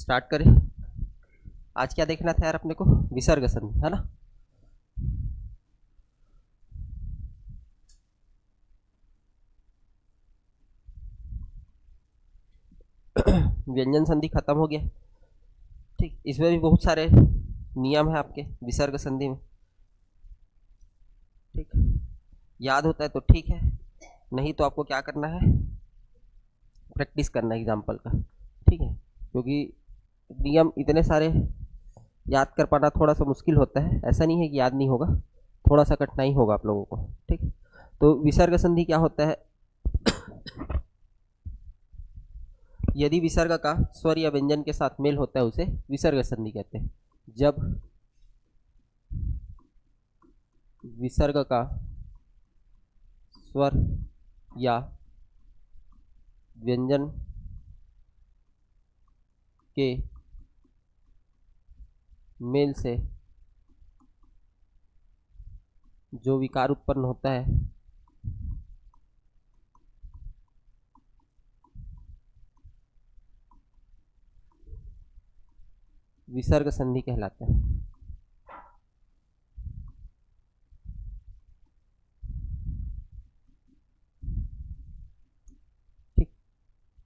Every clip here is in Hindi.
स्टार्ट करें। आज क्या देखना था यार अपने को? विसर्ग संधि, है ना। व्यंजन संधि खत्म हो गया। ठीक, इसमें भी बहुत सारे नियम है आपके विसर्ग संधि में। ठीक, याद होता है तो ठीक है, नहीं तो आपको क्या करना है, प्रैक्टिस करना है एग्जाम्पल का। ठीक है, क्योंकि नियम इतने सारे याद कर पाना थोड़ा सा मुश्किल होता है। ऐसा नहीं है कि याद नहीं होगा, थोड़ा सा कठिनाई होगा आप लोगों को। ठीक, तो विसर्ग संधि क्या होता है? यदि विसर्ग का स्वर या व्यंजन के साथ मेल होता है उसे विसर्ग संधि कहते हैं। जब विसर्ग का स्वर या व्यंजन के मेल से जो विकार उत्पन्न होता है विसर्ग संधि कहलाता है। ठीक,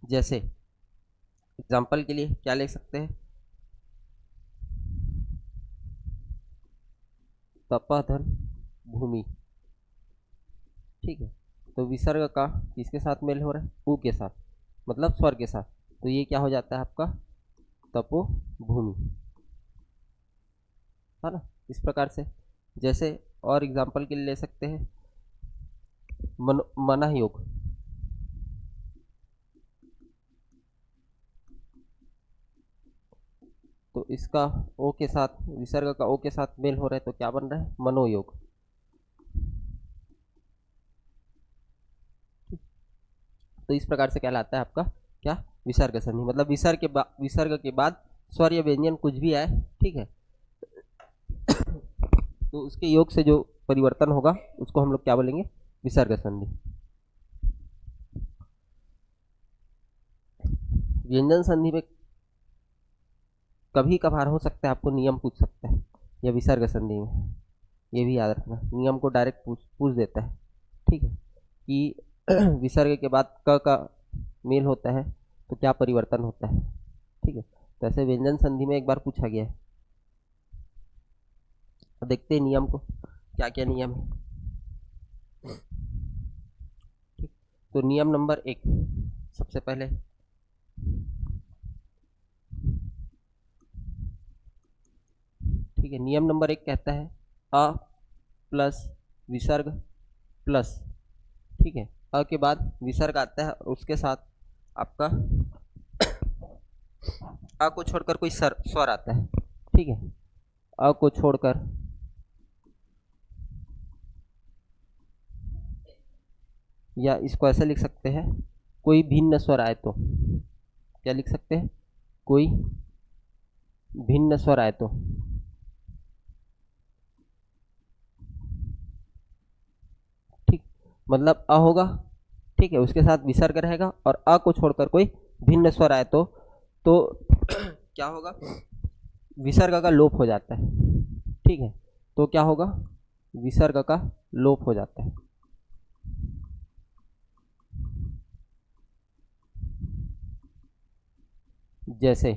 जैसे एग्जाम्पल के लिए क्या ले सकते हैं? तपधन भूमि। ठीक है, तो विसर्ग का किसके साथ मेल हो रहा है? ऊ के साथ, मतलब स्वर के साथ। तो ये क्या हो जाता है आपका? तपो भूमि, है ना। इस प्रकार से, जैसे और एग्जाम्पल के लिए ले सकते हैं मना योग। तो इसका ओ के साथ, विसर्ग का ओ के साथ मेल हो रहा है तो क्या बन रहा है? मनोयोग। तो इस प्रकार से कहलाता है आपका क्या? विसर्ग संधि। मतलब विसर्ग के बाद स्वर या व्यंजन कुछ भी आए, ठीक है, तो उसके योग से जो परिवर्तन होगा उसको हम लोग क्या बोलेंगे? विसर्ग संधि। व्यंजन संधि में कभी कभार हो सकता है आपको नियम पूछ सकता है, या विसर्ग संधि में, ये भी याद रखना, नियम को डायरेक्ट पूछ देता है। ठीक है, कि विसर्ग के बाद क का मेल होता है तो क्या परिवर्तन होता है। ठीक है, तो ऐसे व्यंजन संधि में एक बार पूछा गया है। तो देखते हैं नियम को, क्या क्या नियम है। ठीक, तो नियम नंबर 1, सबसे पहले ठीक है, नियम नंबर 1 कहता है अ प्लस विसर्ग प्लस, ठीक है, अ के बाद विसर्ग आता है और उसके साथ आपका अ को छोड़कर कोई स्वर आता है। ठीक है, अ को छोड़कर या इसको ऐसे लिख सकते हैं, कोई भिन्न स्वर आए तो क्या लिख सकते हैं? कोई भिन्न स्वर आए तो। ठीक, मतलब अ होगा, ठीक है, उसके साथ विसर्ग रहेगा और अ को छोड़कर कोई भिन्न स्वर आए तो क्या होगा? विसर्ग का लोप हो जाता है। ठीक है, तो क्या होगा? विसर्ग का लोप हो जाता है। जैसे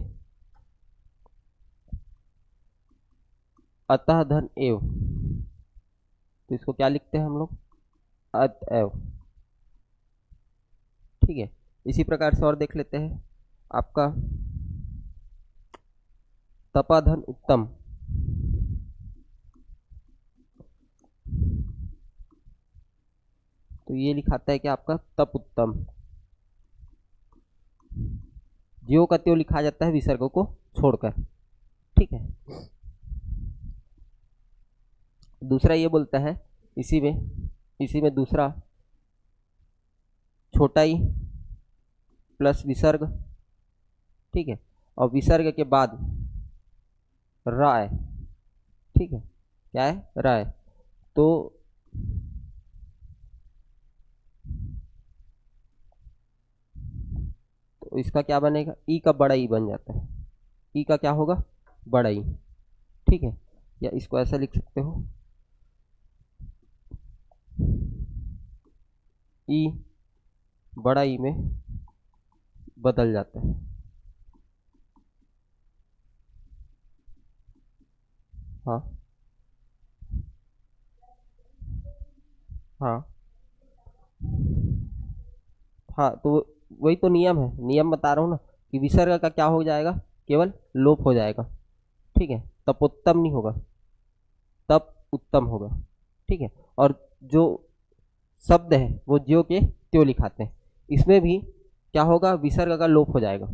अतः धन एव, तो इसको क्या लिखते हैं हम लोग? अतएव। ठीक है, इसी प्रकार से और देख लेते हैं आपका तपाधन उत्तम। तो ये लिखाता है कि आपका तप उत्तम, ज्यो का त्यों लिखा जाता है विसर्ग को छोड़कर। ठीक है, दूसरा ये बोलता है इसी में दूसरा छोटा ही प्लस विसर्ग, ठीक है, और विसर्ग के बाद राय। ठीक है, क्या है? राय। तो इसका क्या बनेगा? ई का बड़ा ई बन जाता है। ई का क्या होगा, बड़ा ई। ठीक है, या इसको ऐसा लिख सकते हो, ई बड़ा ई में बदल जाता है। हाँ हाँ हाँ, तो वही तो नियम है, नियम बता रहा हूँ ना कि विसर्ग का क्या हो जाएगा, केवल लोप हो जाएगा। ठीक है, तपोत्तम नहीं होगा, तप उत्तम होगा। ठीक है, और जो शब्द है वो ज्यो के त्यों लिखाते हैं, इसमें भी क्या होगा, विसर्ग का लोप हो जाएगा।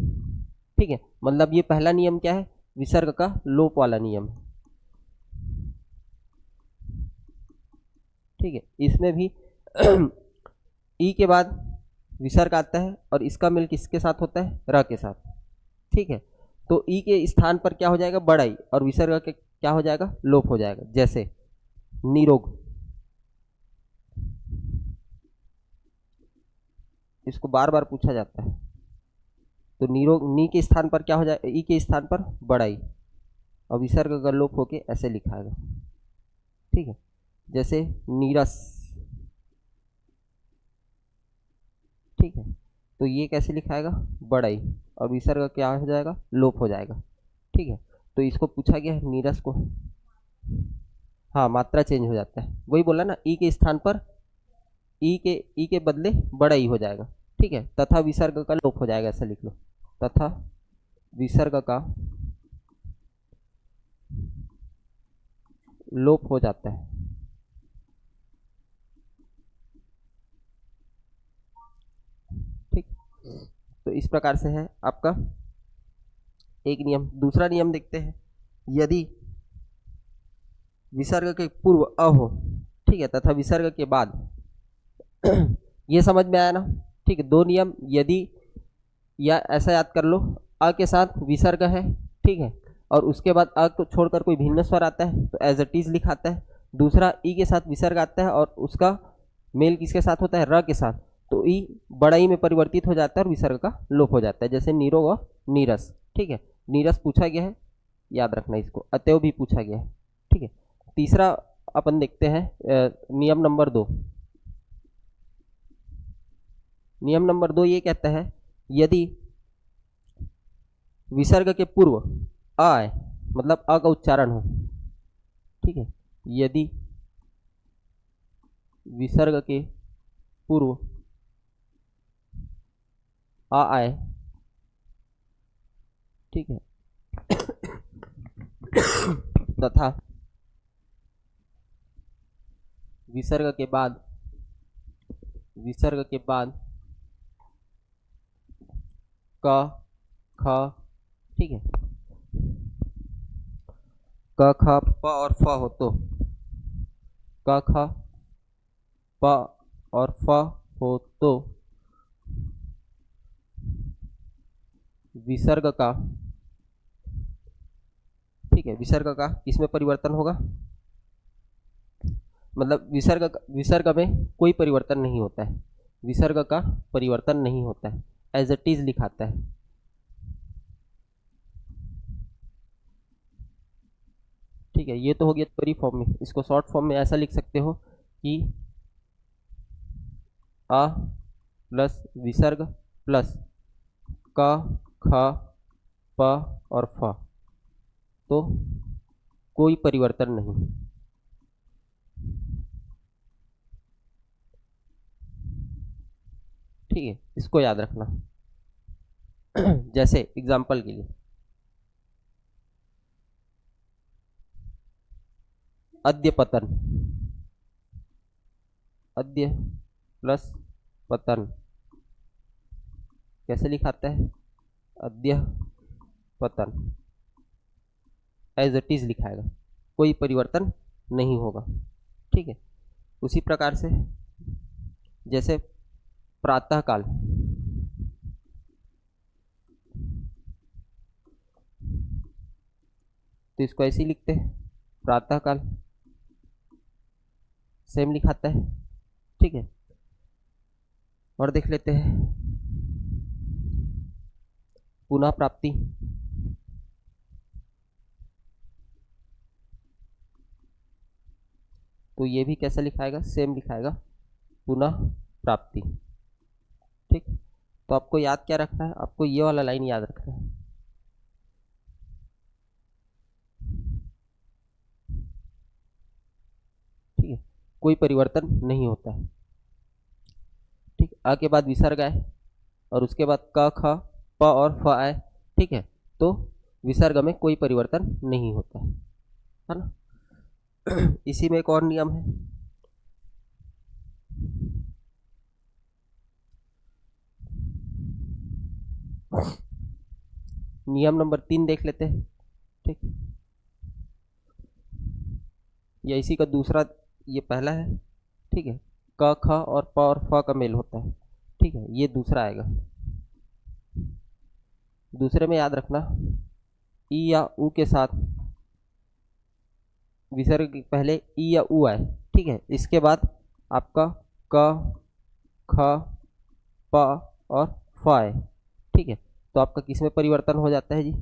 ठीक है, मतलब ये पहला नियम क्या है, विसर्ग का लोप वाला नियम है। ठीक है, इसमें भी ई के बाद विसर्ग आता है और इसका मिल किसके साथ होता है, र के साथ। ठीक है, तो ई के स्थान पर क्या हो जाएगा, बड़ा ई, और विसर्ग के क्या हो जाएगा, लोप हो जाएगा। जैसे निरोग, इसको बार बार पूछा जाता है। तो निरोग, नी के स्थान पर क्या हो जाए, ई के स्थान पर बड़ा ई, और विसर्ग का लोप होके ऐसे लिखाएगा। ठीक है, जैसे नीरस। ठीक है, तो ये कैसे लिखाएगा, बड़ा ई, और विसर्ग क्या हो जाएगा, लोप हो जाएगा। ठीक है, तो इसको पूछा गया है नीरस को। हाँ, मात्रा चेंज हो जाता है, वही बोला ना, ई के स्थान पर ई के बदले बड़ा ई हो जाएगा। ठीक है, तथा विसर्ग का लोप हो जाएगा, ऐसा लिख लो, तथा विसर्ग का लोप हो जाता है। ठीक, तो इस प्रकार से है आपका एक नियम। दूसरा नियम देखते हैं, यदि विसर्ग के पूर्व अ हो, ठीक है, तथा विसर्ग के बाद ये समझ में आया ना। ठीक है, दो नियम, यदि, या ऐसा याद कर लो, अ के साथ विसर्ग है, ठीक है, और उसके बाद अ को छोड़कर कोई भिन्न स्वर आता है तो एज इट इज लिखाता है। दूसरा ई के साथ विसर्ग आता है और उसका मेल किसके साथ होता है, र के साथ, तो ई बड़ा ई में परिवर्तित हो जाता है और विसर्ग का लोप हो जाता है, जैसे नीरो व नीरस। ठीक है, नीरस पूछा गया है, याद रखना इसको, अतएव भी पूछा गया है। ठीक है, तीसरा अपन देखते हैं, नियम नंबर 2। नियम नंबर 2 ये कहता है, यदि विसर्ग के पूर्व अ आए, मतलब अ का उच्चारण हो। ठीक है, यदि विसर्ग के पूर्व अ आए, ठीक है, तथा विसर्ग के बाद, विसर्ग के बाद क ख, ठीक है, क ख प और फ हो तो, क ख प और फ हो तो विसर्ग का, ठीक है, विसर्ग का किसमें परिवर्तन होगा, मतलब विसर्ग में कोई परिवर्तन नहीं होता है, विसर्ग का परिवर्तन नहीं होता है, एज इट इज लिखाता है। ठीक है, ये तो हो गया त्वरी फॉर्म में। इसको शॉर्ट फॉर्म में ऐसा लिख सकते हो कि अ प्लस विसर्ग प्लस क ख प और फ, तो कोई परिवर्तन नहीं। ठीक है, इसको याद रखना। जैसे एग्जाम्पल के लिए, अद्य पतन, अद्य प्लस पतन कैसे लिखाता है, अद्य पतन, एज इट इज लिखाएगा, कोई परिवर्तन नहीं होगा। ठीक है, उसी प्रकार से जैसे प्रातःकाल, तो इसको ऐसे ही लिखते हैं, प्रातःकाल, सेम लिखाता है। ठीक है, और देख लेते हैं पुनः प्राप्ति, तो ये भी कैसे लिखाएगा, सेम लिखाएगा, पुनः प्राप्ति। ठीक, तो आपको याद क्या रखना है, आपको ये वाला लाइन याद रखना है। ठीक है, कोई परिवर्तन नहीं होता है। ठीक, अ के बाद विसर्ग आए और उसके बाद क ख प और फ आए। ठीक है, तो विसर्ग में कोई परिवर्तन नहीं होता है ना। इसी में एक और नियम है, नियम नंबर 3 देख लेते हैं। ठीक, या इसी का दूसरा, ये पहला है। ठीक है, क ख और प और फ का मेल होता है। ठीक है, ये दूसरा आएगा। दूसरे में याद रखना, ई या उ के साथ विसर्ग के पहले ई या उ आए। ठीक है, इसके बाद आपका क ख प और फ आए। ठीक है, तो आपका किस में परिवर्तन हो जाता है जी,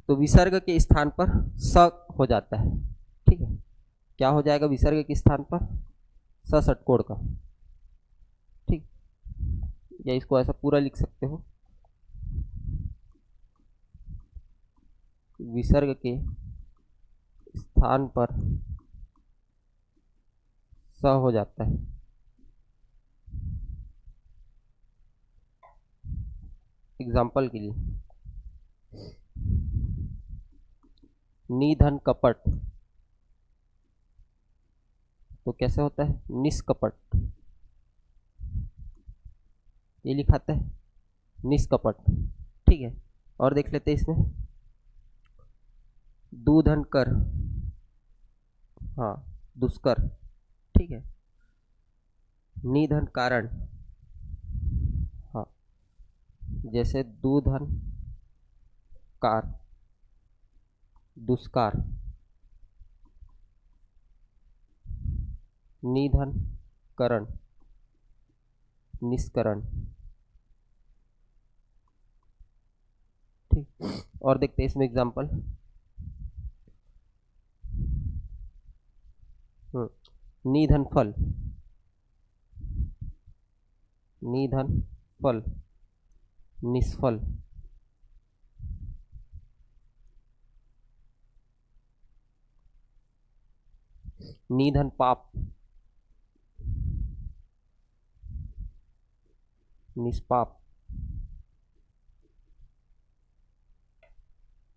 तो विसर्ग के स्थान पर स हो जाता है। ठीक है, क्या हो जाएगा विसर्ग के स्थान पर, स षटकोण का। ठीक, या इसको ऐसा पूरा लिख सकते हो, विसर्ग के स्थान पर स हो जाता है। एग्जाम्पल के लिए, निधन कपट, तो कैसे होता है, निष्कपट, ये लिखाते हैं निष्कपट। ठीक है, और देख लेते हैं इसमें, दूधन कर, हाँ दुष्कर। ठीक है, निधन कारण, हाँ जैसे दूधन कार, दुष्कार। निधन करण, निष्करण। ठीक, और देखते हैं इसमें एग्जाम्पल, निधन फल, निधन फल, निष्फल। निधन पाप, निष्पाप।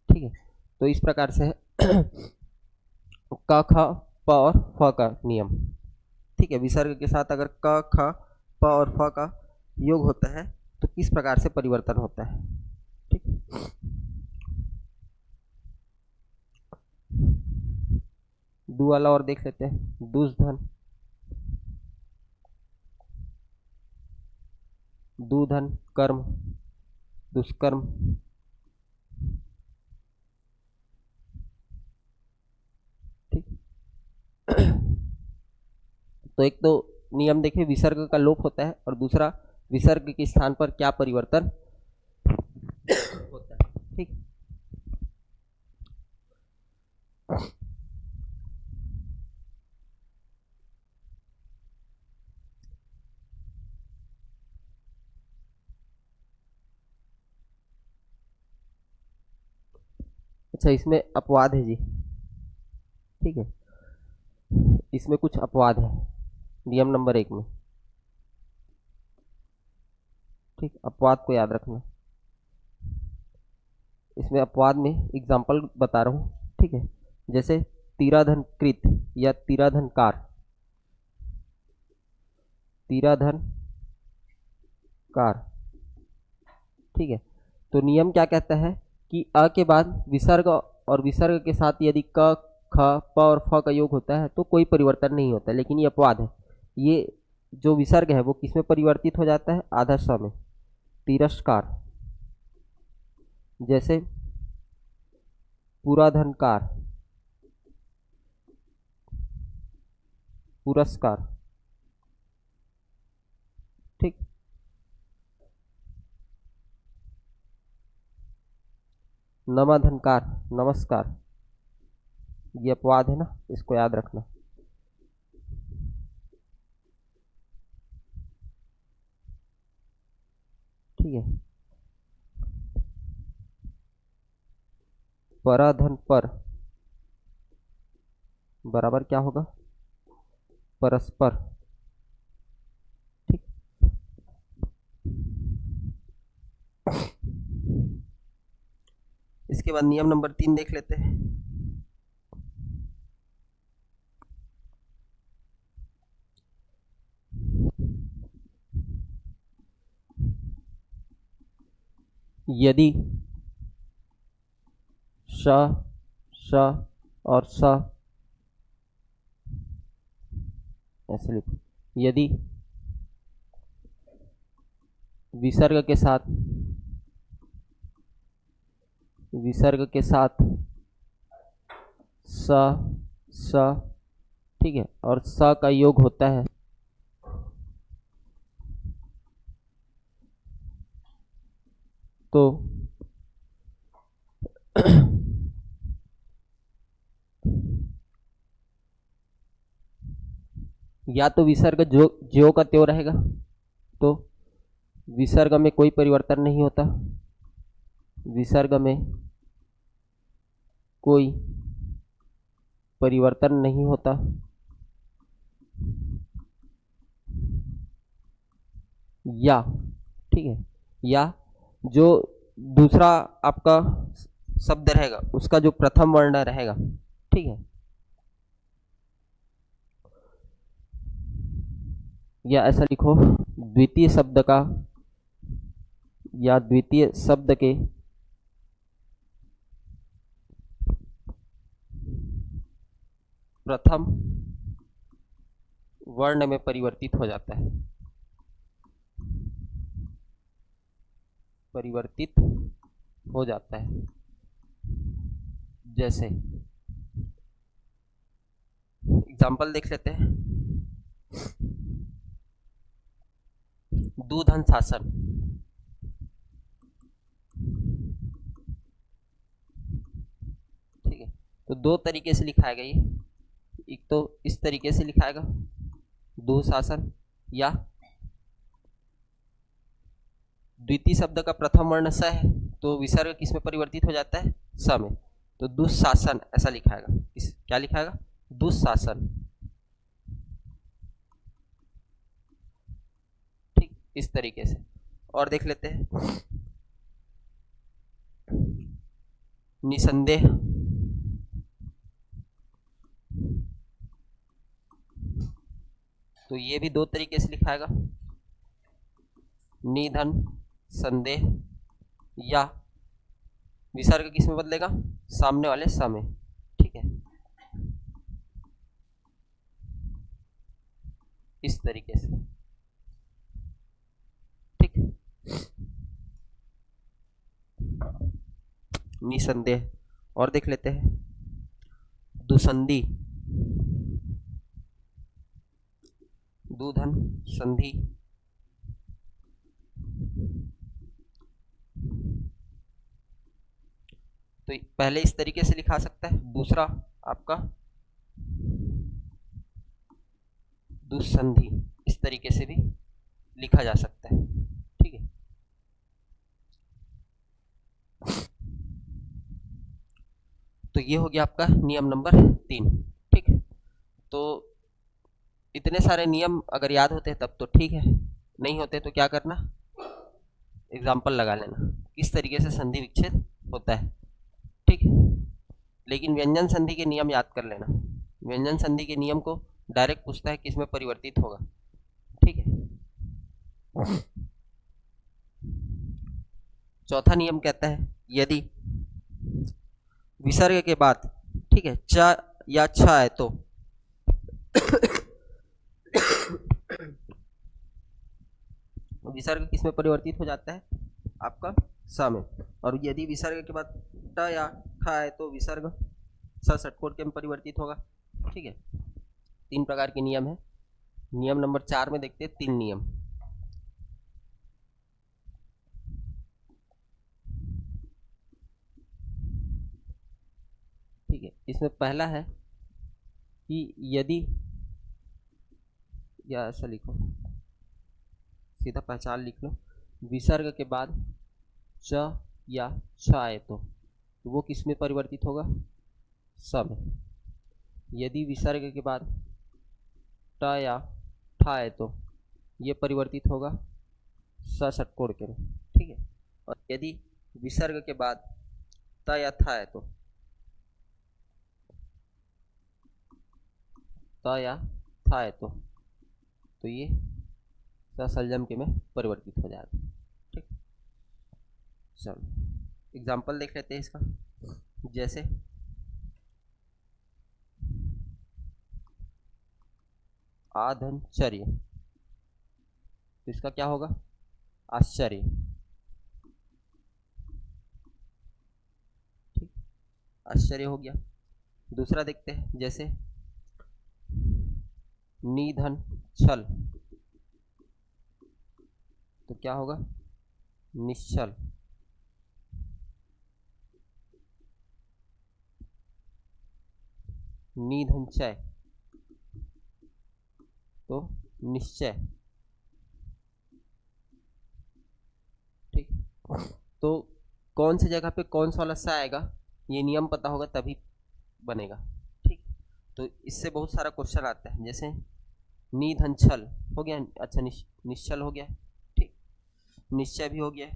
ठीक है, तो इस प्रकार से क ख प और फ का नियम। ठीक है, विसर्ग के साथ अगर क ख प और फ का योग होता है तो किस प्रकार से परिवर्तन होता है। ठीक, दो वाला और देख लेते हैं, दुष्धन, दुधन कर्म, दुष्कर्म। ठीक, तो एक तो नियम देखें, विसर्ग का लोप होता है, और दूसरा विसर्ग के स्थान पर क्या परिवर्तन होता है। ठीक, अच्छा इसमें अपवाद है जी। ठीक है, इसमें कुछ अपवाद है नियम नंबर 1 में। ठीक, अपवाद को याद रखना, इसमें अपवाद में एग्जाम्पल बता रहा हूँ। ठीक है, जैसे तिराधन कृत या तिराधन कार, तिराधन कार। ठीक है, तो नियम क्या कहता है कि अ के बाद विसर्ग और विसर्ग के साथ यदि क ख प और फ का योग होता है तो कोई परिवर्तन नहीं होता, लेकिन ये अपवाद है। ये जो विसर्ग है वो किसमें परिवर्तित हो जाता है, आदर्श में, तिरस्कार। जैसे पुराधनकार, पुरस्कार। ठीक, नमाधनकार, नमस्कार। ये अपवाद है ना, इसको याद रखना। ठीक है, पराधन पर बराबर क्या होगा, परस्पर। ठीक, इसके बाद नियम नंबर 3 देख लेते हैं। यदि श, श और स, ऐसे लिखो, यदि विसर्ग के साथ स, स, ठीक है, और स का योग होता है तो या तो विसर्ग जो ज्यो का त्यों रहेगा, तो विसर्ग में कोई परिवर्तन नहीं होता, विसर्ग में कोई परिवर्तन नहीं होता, या ठीक है, या जो दूसरा आपका शब्द रहेगा उसका जो प्रथम वर्ण रहेगा, ठीक है, या ऐसा लिखो, द्वितीय शब्द का या द्वितीय शब्द के प्रथम वर्ण में परिवर्तित हो जाता है, परिवर्तित हो जाता है। जैसे एग्जाम्पल देख लेते हैं, दूधन शासन, ठीक है, तो दो तरीके से लिखाएगा ये, एक तो इस तरीके से लिखाएगा दुशासन, या द्वितीय शब्द का प्रथम वर्ण स है तो विसर्ग किस में परिवर्तित हो जाता है, स में, तो दुशासन ऐसा लिखाएगा, इस क्या लिखाएगा, दुशासन। ठीक, इस तरीके से। और देख लेते हैं, निसंदेह, तो ये भी दो तरीके से लिखाएगा, निधन संदेह, या विसर्ग किस में बदलेगा, सामने वाले स में, ठीक है, इस तरीके से। ठीक, निसंदेह। और देख लेते हैं, दुसंधि, दूधन संधि, तो पहले इस तरीके से लिखा सकता है, दूसरा आपका दुसंधि, इस तरीके से भी लिखा जा सकता है। ठीक है, तो ये हो गया आपका नियम नंबर 3। ठीक है, तो इतने सारे नियम अगर याद होते तब तो ठीक है, नहीं होते तो क्या करना, एग्जाम्पल लगा लेना किस तरीके से संधि विच्छेद होता है। ठीक है, लेकिन व्यंजन संधि के नियम याद कर लेना, व्यंजन संधि के नियम को डायरेक्ट पूछता है किसमें परिवर्तित होगा। ठीक है, चौथा नियम कहता है, यदि विसर्ग के बाद, ठीक है, च या छ है तो विसर्ग किसमें परिवर्तित हो जाता है, आपका स में, और यदि विसर्ग के बाद ट या ठ है तो विसर्ग स षटकोट के में परिवर्तित होगा। ठीक है, 3 प्रकार के नियम है। नियम नंबर 4 में देखते हैं 3 नियम। ठीक है, इसमें पहला है कि यदि, या ऐसा लिखो, सीधा पहचान लिख लो, विसर्ग के बाद च या छ आए तो वो किस में परिवर्तित होगा? स में। यदि विसर्ग के बाद ट या ठ आए तो ये परिवर्तित होगा स षटकोण के में। ठीक है, और यदि विसर्ग के बाद त या थ आए त या थ आए तो ये ससंजम के में परिवर्तित हो जाएगा। ठीक, चलो एग्जाम्पल देख लेते हैं इसका। जैसे आधनचर्य, तो इसका क्या होगा? आश्चर्य। ठीक, आश्चर्य हो गया। दूसरा देखते हैं, जैसे निधन छल, तो क्या होगा? निश्चल। निधन चय, तो निश्चय। ठीक, तो कौन सी जगह पे कौन सा वाला सा आएगा ये नियम पता होगा तभी बनेगा। ठीक, तो इससे बहुत सारा क्वेश्चन आता है। जैसे निधन छल हो गया, अच्छा निश्चल हो गया। ठीक, निश्चय भी हो गया।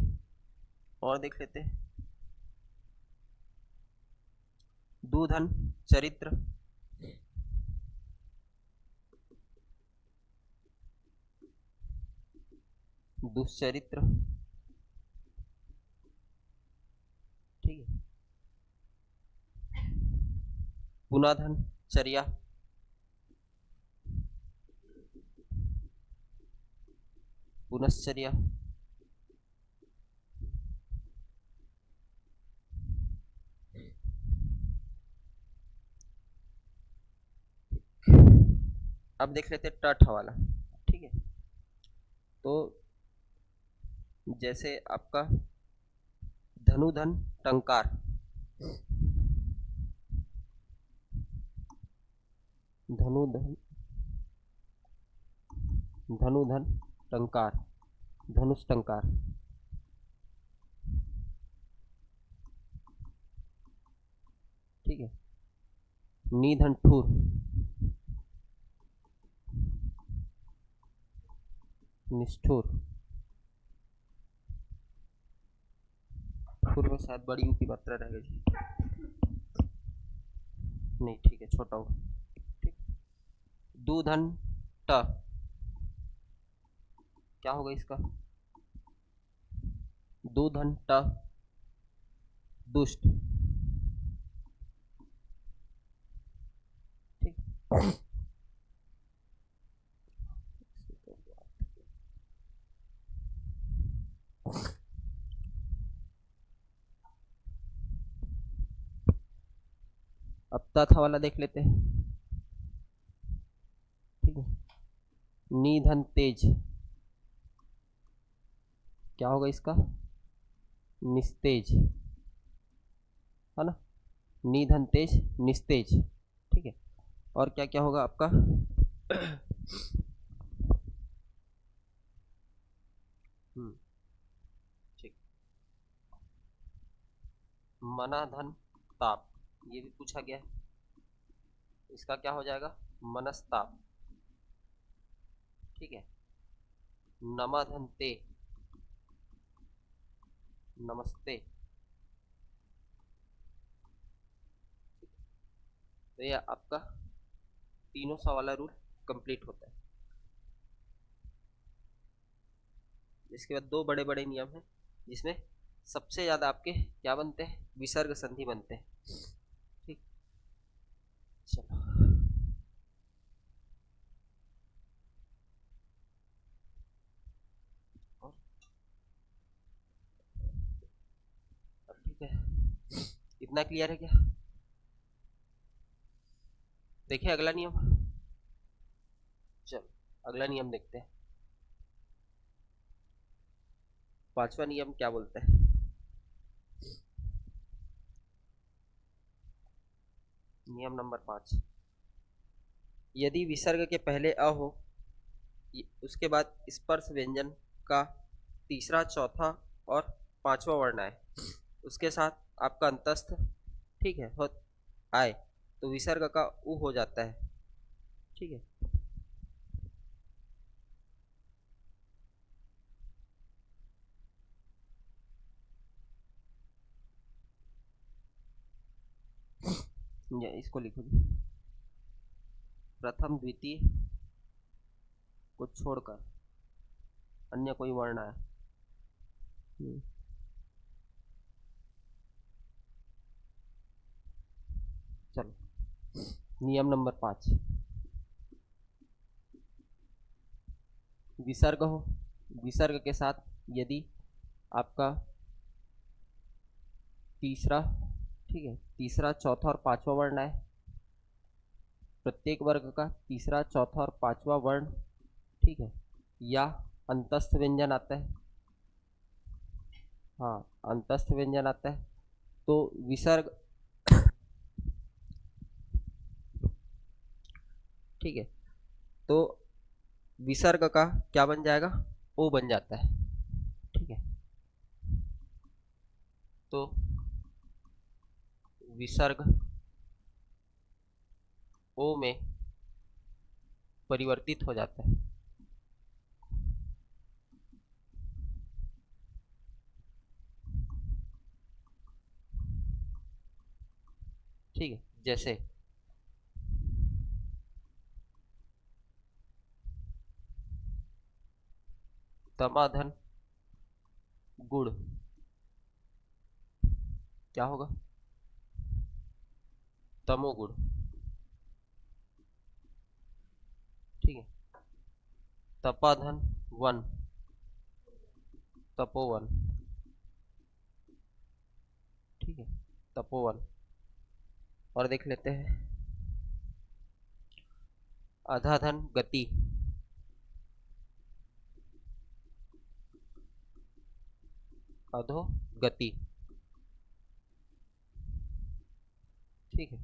और देख लेते हैं, दूधन चरित्र, दुश्चरित्र। ठीक है, पुनाधन चर्या, पुनश्चर्या। अब देख लेते हैं टठ वाला। ठीक है, तो जैसे आपका धनुधन टंकार, धनुधन धनुधन टंकार, धनुष टंकार। ठीक है, निधन ठूर, निष्ठुर। ठुर में शायद बड़ी की मात्रा रह गई, नहीं ठीक है, छोटा हो। ठीक, दूधन ट, क्या होगा इसका? दूधन ट दुष्ट। ठीक, अब तथा वाला देख लेते हैं। ठीक है, निधन तेज, क्या होगा इसका? निस्तेज, है ना? निधन तेज निस्तेज। ठीक है, और क्या क्या होगा आपका? ठीक, मनाधन ताप, ये भी पूछा गया है। इसका क्या हो जाएगा? मनस्ताप। ठीक है, नमाधन ते, नमस्ते। तो ये आपका तीनों सा वाला रूल कंप्लीट होता है। इसके बाद दो बड़े बड़े नियम हैं जिसमें सबसे ज्यादा आपके क्या बनते हैं? विसर्ग संधि बनते हैं। ठीक, चलो और अब ठीक है, इतना क्लियर है क्या? देखिए अगला नियम। चलो अगला नियम देखते हैं। पांचवा नियम क्या बोलता है? नियम नंबर 5, यदि विसर्ग के पहले अ हो, उसके बाद स्पर्श व्यंजन का तीसरा, चौथा और पांचवा वर्ण आए, उसके साथ आपका अंतस्थ, ठीक है, हो आए, तो विसर्ग का उ हो जाता है। ठीक है, ये इसको लिखो जी, प्रथम द्वितीय को छोड़कर अन्य कोई वर्ण आए। चलो, नियम नंबर 5, विसर्ग हो, विसर्ग के साथ यदि आपका तीसरा, ठीक है, तीसरा, चौथा और पांचवा वर्ण आए, प्रत्येक वर्ग का तीसरा, चौथा और पांचवा वर्ण, ठीक है, या अंतस्थ व्यंजन आता है, हाँ, अंतस्थ व्यंजन आता है, तो विसर्ग, ठीक है, तो विसर्ग का क्या बन जाएगा, ओ बन जाता है। ठीक है, तो विसर्ग ओ में परिवर्तित हो जाता है। ठीक है, जैसे तमाधन गुड़, क्या होगा, तमोगुण। ठीक है, तपाधन वन, तपोवन। ठीक है, तपोवन। और देख लेते हैं, अधाधन गति, अधो गति। ठीक है,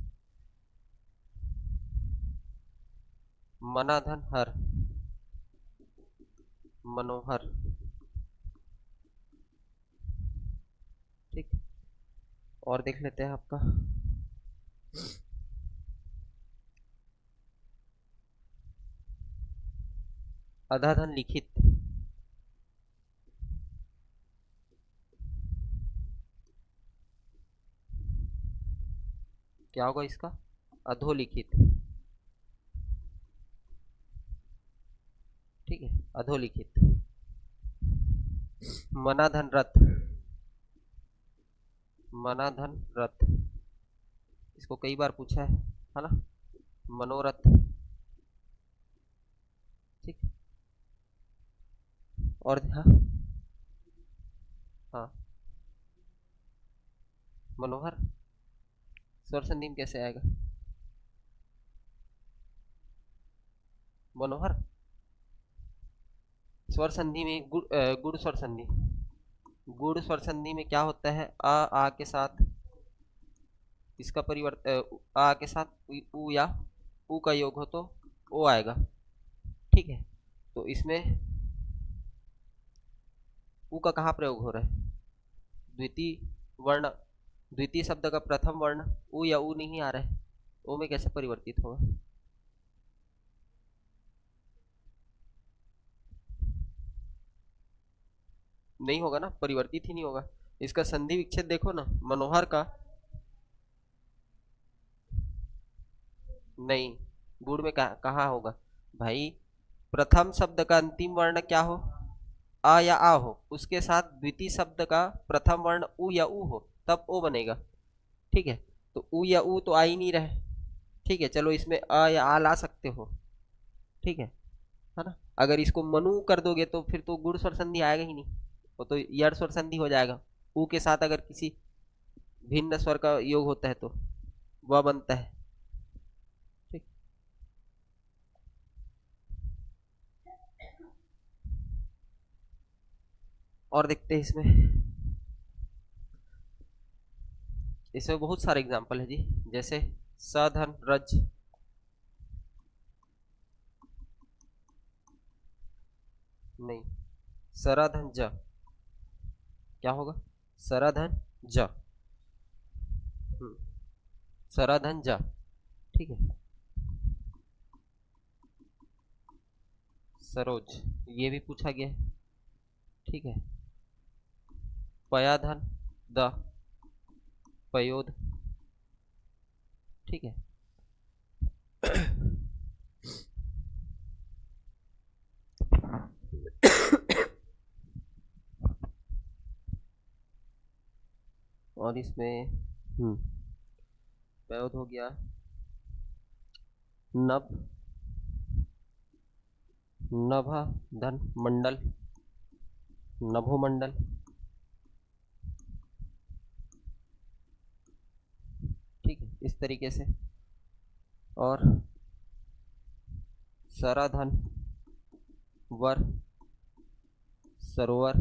मनाधन हर, मनोहर। ठीक, और देख लेते हैं आपका अधाधन लिखित, क्या होगा इसका, अधोलिखित। ठीक है, अधोलिखित। मनाधन रथ, मनाधन रथ, इसको कई बार पूछा है ना, मनोरथ। ठीक, और हाँ, हाँ, मनोहर, स्वर संधि में कैसे आएगा, मनोहर, स्वर संधि में गुड़ स्वर संधि, गुड़ स्वर संधि में क्या होता है, आ के साथ इसका परिवर्तन, आ के साथ उ या उ का योग हो तो ओ आएगा। ठीक है, तो इसमें उ का कहाँ प्रयोग हो रहा है, द्वितीय वर्ण, द्वितीय शब्द का प्रथम वर्ण उ या उ नहीं आ रहा है, ओ में कैसे परिवर्तित होगा, नहीं होगा ना, परिवर्तित ही नहीं होगा। इसका संधि विच्छेद देखो ना, मनोहर का, नहीं, गुड़ में कहाँ होगा भाई, प्रथम शब्द का अंतिम वर्ण क्या हो, आ या आ हो, उसके साथ द्वितीय शब्द का प्रथम वर्ण उ या उ हो, तब ओ बनेगा। ठीक है, तो उ या उ तो आ ही नहीं रहे। ठीक है, चलो इसमें अ या आ ला सकते हो। ठीक है ना, अगर इसको मनु कर दोगे तो फिर तो गुड़ स्वर संधि आएगा ही नहीं, वो तो यड़ स्वर संधि हो जाएगा, उ के साथ अगर किसी भिन्न स्वर का योग होता है तो वह बनता है। ठीक, और देखते हैं इसमें, इसमें बहुत सारे एग्जाम्पल है जी, जैसे स धन रज, नहीं, सरा धन ज, क्या होगा, सरा धन ज, सरा धन ज, ठीक है। सरोज, ये भी पूछा गया है, ठीक है। पया धन द, पयोद, ठीक है। और इसमें पयोद हो गया, नभ, नभ धन मंडल, नभोमंडल, ठीक है, इस तरीके से। और सरा धन वर, सरोवर,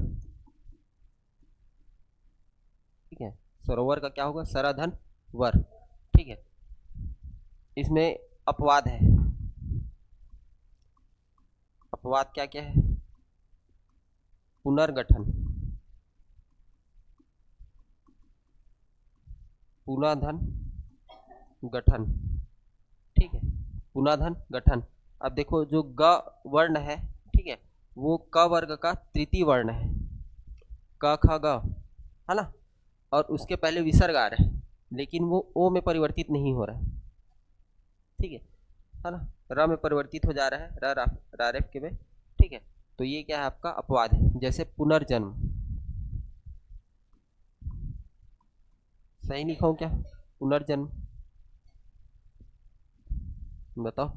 ठीक है। सरोवर का क्या होगा, सरा धन वर, ठीक है। इसमें अपवाद है, अपवाद क्या क्या है, पुनर्गठन, पुनाधन गठन, ठीक है, पुनाधन गठन। अब देखो जो ग वर्ण है, ठीक है, वो क वर्ग का तृतीय वर्ण है, क ख ग, है ना, और उसके पहले विसर्ग आ रहा है, लेकिन वो ओ में परिवर्तित नहीं हो रहा है, ठीक है ना, र में परिवर्तित हो जा रहा है, रारेफ के में, ठीक है। तो ये क्या है, आपका अपवाद है। जैसे पुनर्जन्म, सही लिखा हूं क्या, पुनर्जन्म, बताओ,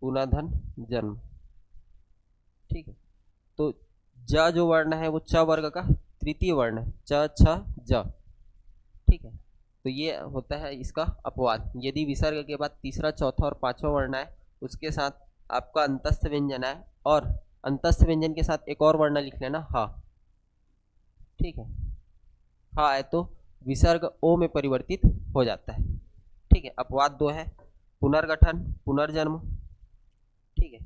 पुनर्धन जन्म, ठीक है। तो ज जो वर्ण है वो च वर्ग का तृतीय वर्ण है, च छ ज, ठीक है। तो ये होता है इसका अपवाद। यदि विसर्ग के बाद तीसरा, चौथा और पांचवा वर्ण है, उसके साथ आपका अंतस्थ व्यंजन है, और अंतस्थ व्यंजन के साथ एक और वर्ण लिख लेना हा, ठीक है। हा है तो विसर्ग ओ में परिवर्तित हो जाता है, ठीक है। अपवाद दो है, पुनर्गठन, पुनर्जन्म, ठीक है।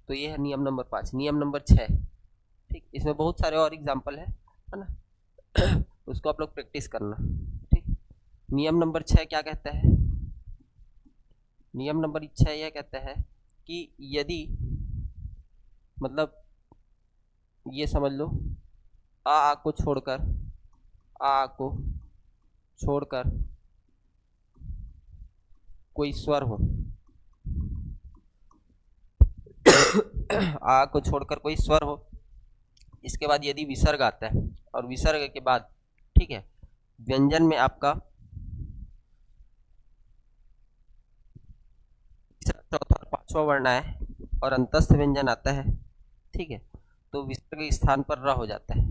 तो ये है नियम नंबर 5। नियम नंबर 6, ठीक, इसमें बहुत सारे और एग्जाम्पल है ना, उसको आप लोग प्रैक्टिस करना, ठीक। नियम नंबर 6 क्या कहता है, नियम नंबर 6 यह कहता है कि यदि, मतलब ये समझ लो, आ को छोड़कर, आ को छोड़कर कोई स्वर हो, आ को छोड़कर कोई स्वर हो, इसके बाद यदि विसर्ग आता है, और विसर्ग के बाद, ठीक है, व्यंजन में आपका चौथा और पांचवा वर्ण है और अंतस्थ व्यंजन आता है, ठीक है, तो विसर्ग स्थान पर र हो जाता है।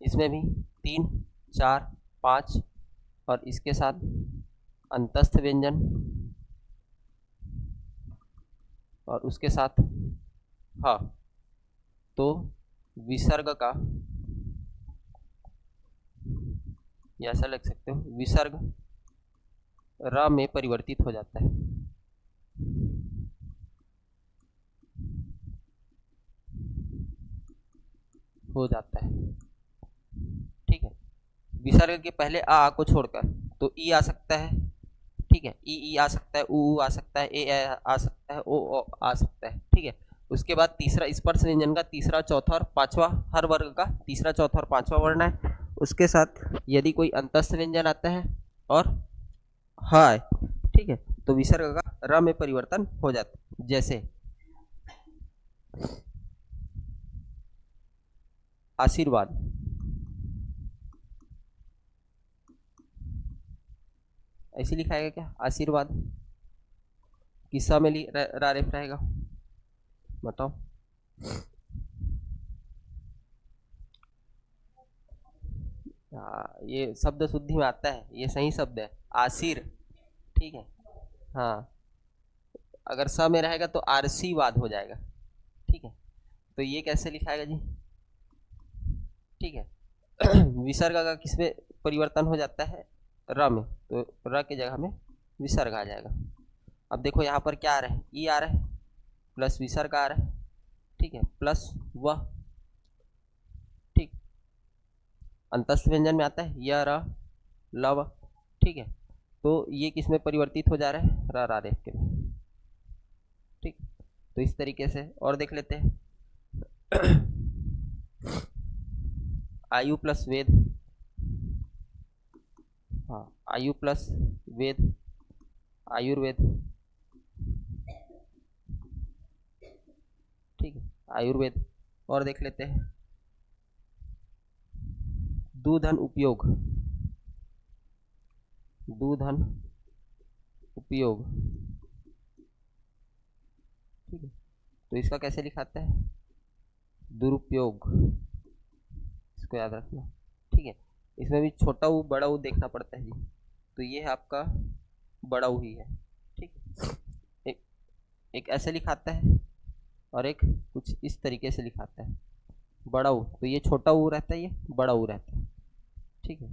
इसमें भी 3, 4, 5 और इसके साथ अंतस्थ व्यंजन और उसके साथ ह, तो विसर्ग का, या ऐसा लिख सकते हो, विसर्ग र में परिवर्तित हो जाता है, हो जाता है, ठीक है। विसर्ग के पहले आ को छोड़कर तो ई आ सकता है, ठीक है, ई आ सकता है, ऊ आ सकता है, ए आ सकता है, ओ आ सकता है, ठीक है। उसके बाद तीसरा स्पर्श व्यंजन का तीसरा, चौथा और पांचवा, हर वर्ग का तीसरा, चौथा और पांचवा वर्ण है। उसके साथ यदि कोई अंतस्थ व्यंजन आता है और है, ठीक है, तो विसर्ग का र में परिवर्तन हो जाता है। जैसे आशीर्वाद, ऐसे लिखाएगा क्या, आशीर्वाद, किस्सा में रारेफ रहेगा, बताओ। ये शब्द शुद्धि में आता है, ये सही शब्द है, आशीर, ठीक है, हाँ, अगर स में रहेगा तो आरसी वाद हो जाएगा। ठीक है, तो ये कैसे लिखाएगा जी? ठीक है, विसर्ग का किस में परिवर्तन हो जाता है? र में, तो र की जगह में विसर्ग आ जाएगा। अब देखो यहाँ पर क्या आ रहा है, ई आ रहा है प्लस विसर्ग आ रहा है। ठीक है, प्लस वह। ठीक, अंतस्थ व्यंजन में आता है य र लव। ठीक है, तो ये किस में परिवर्तित हो जा रहा है? र रा के में। ठीक, तो इस तरीके से और देख लेते हैं। आयु प्लस वेद। हाँ, आयु प्लस वेद, आयुर्वेद। ठीक है, आयुर्वेद। और देख लेते हैं, दूधन उपयोग, दूधन उपयोग। ठीक है, तो इसका कैसे लिखाता है? दुरुपयोग, इसको याद रखना। ठीक है, इसमें भी छोटा ऊ बड़ा ऊ देखना पड़ता है जी, तो ये है आपका बड़ा ऊ ही है। ठीक है, एक ऐसे लिखाता है और एक कुछ इस तरीके से लिखाता है। बड़ा ऊ, तो ये छोटा ऊ रहता है, ये बड़ा ऊ रहता है। ठीक है,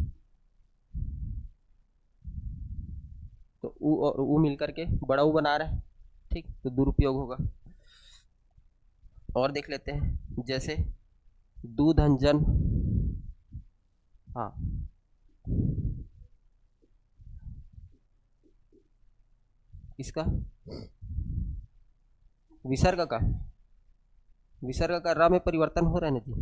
तो ऊ और ऊ मिलकर के बड़ा ऊ बना रहा है। ठीक, तो दुरुपयोग होगा। और देख लेते हैं, जैसे दूधंजन। हाँ, इसका विसर्ग का, विसर्ग का र में परिवर्तन हो रहा है ना जी,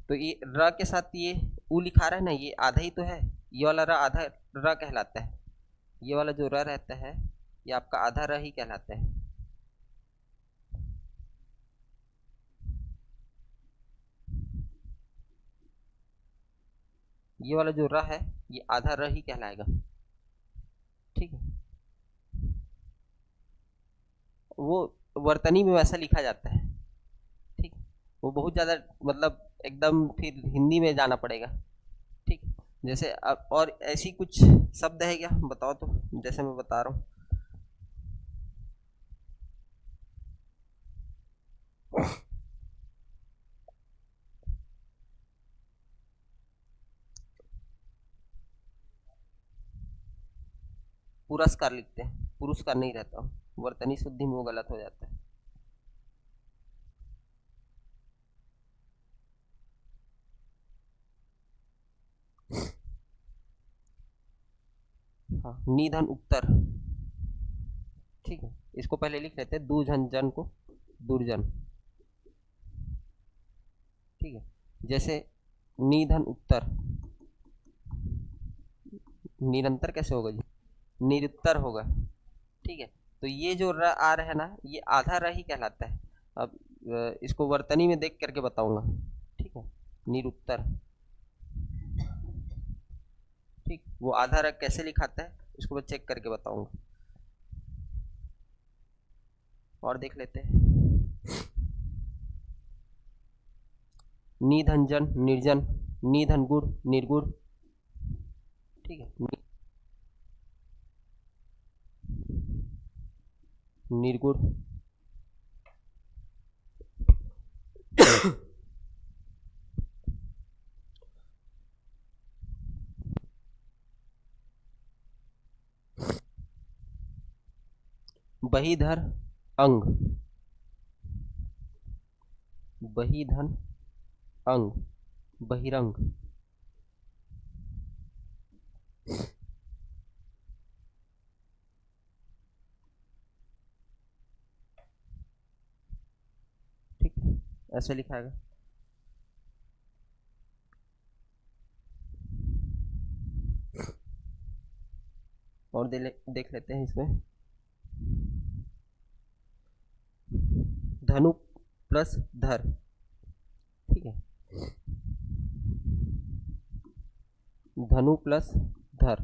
तो ये र के साथ ये ऊ लिखा रहा है ना, ये आधा ही तो है। ये वाला र आधा र कहलाता है, ये वाला जो र रहता है ये आपका आधा र ही कहलाता है। ये वाला जो र है ये आधा र ही कहलाएगा। ठीक है, वो वर्तनी में वैसा लिखा जाता है। ठीक, वो बहुत ज़्यादा मतलब एकदम फिर हिंदी में जाना पड़ेगा। ठीक, जैसे अब और ऐसी कुछ शब्द है क्या, बताओ तो, जैसे मैं बता रहा हूँ। पुरस्कार लिखते हैं, पुरस्कार नहीं रहता हूँ, वर्तनी शुद्धि में वो गलत हो जाता है। हाँ, निधन उत्तर। ठीक है, इसको पहले लिख लेते हैं, दूधन जन को दुर्जन। ठीक है, जैसे निधन उत्तर, निरंतर कैसे होगा जी? निरुत्तर होगा। ठीक है, तो ये जो र आ रहा है ना, ये आधा र ही कहलाता है। अब इसको वर्तनी में देख करके बताऊंगा। ठीक है, निरुत्तर। ठीक, वो आधा र कैसे लिखाता है इसको मैं चेक करके बताऊंगा। और देख लेते हैं, निधंजन निर्जन, निधन गुड़ निर्गुण। ठीक है, निर्गुण। बहीधर अंग, बहीधन अंग, बहिरंग। ठीक, ऐसे लिखाएगा। और देख लेते हैं इसमें, धनु प्लस धर। ठीक है, धनु प्लस धर,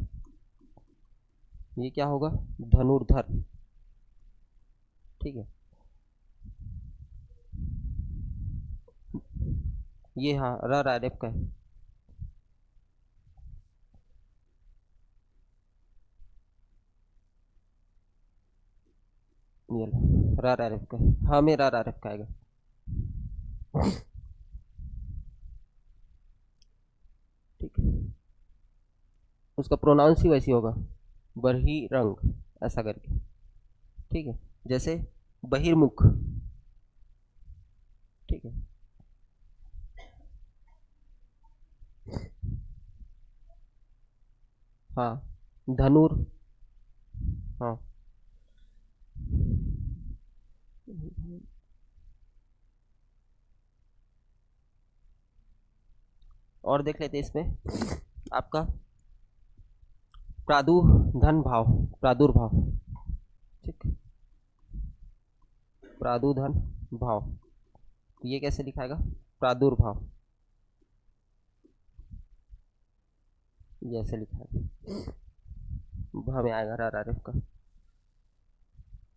ये क्या होगा? धनुर्धर। ठीक है, ये हाँ र रायरेप का है। ये लो रा आर एफ का, हाँ में रा आर एफ का आएगा। ठीक है, उसका प्रोनाउंस ही वैसी होगा, बहिरंग ऐसा करके। ठीक है, जैसे बहिर्मुख। ठीक है, हाँ धनुर, हाँ और देख लेते हैं इसमें आपका प्रादुर्धन भाव, प्रादुर्भाव। ठीक, प्रादुर्धन भाव, ये कैसे लिखाएगा, प्रादुर्भाव, ये ऐसे लिखाएगा, भाव में आएगा रा आर एफ का।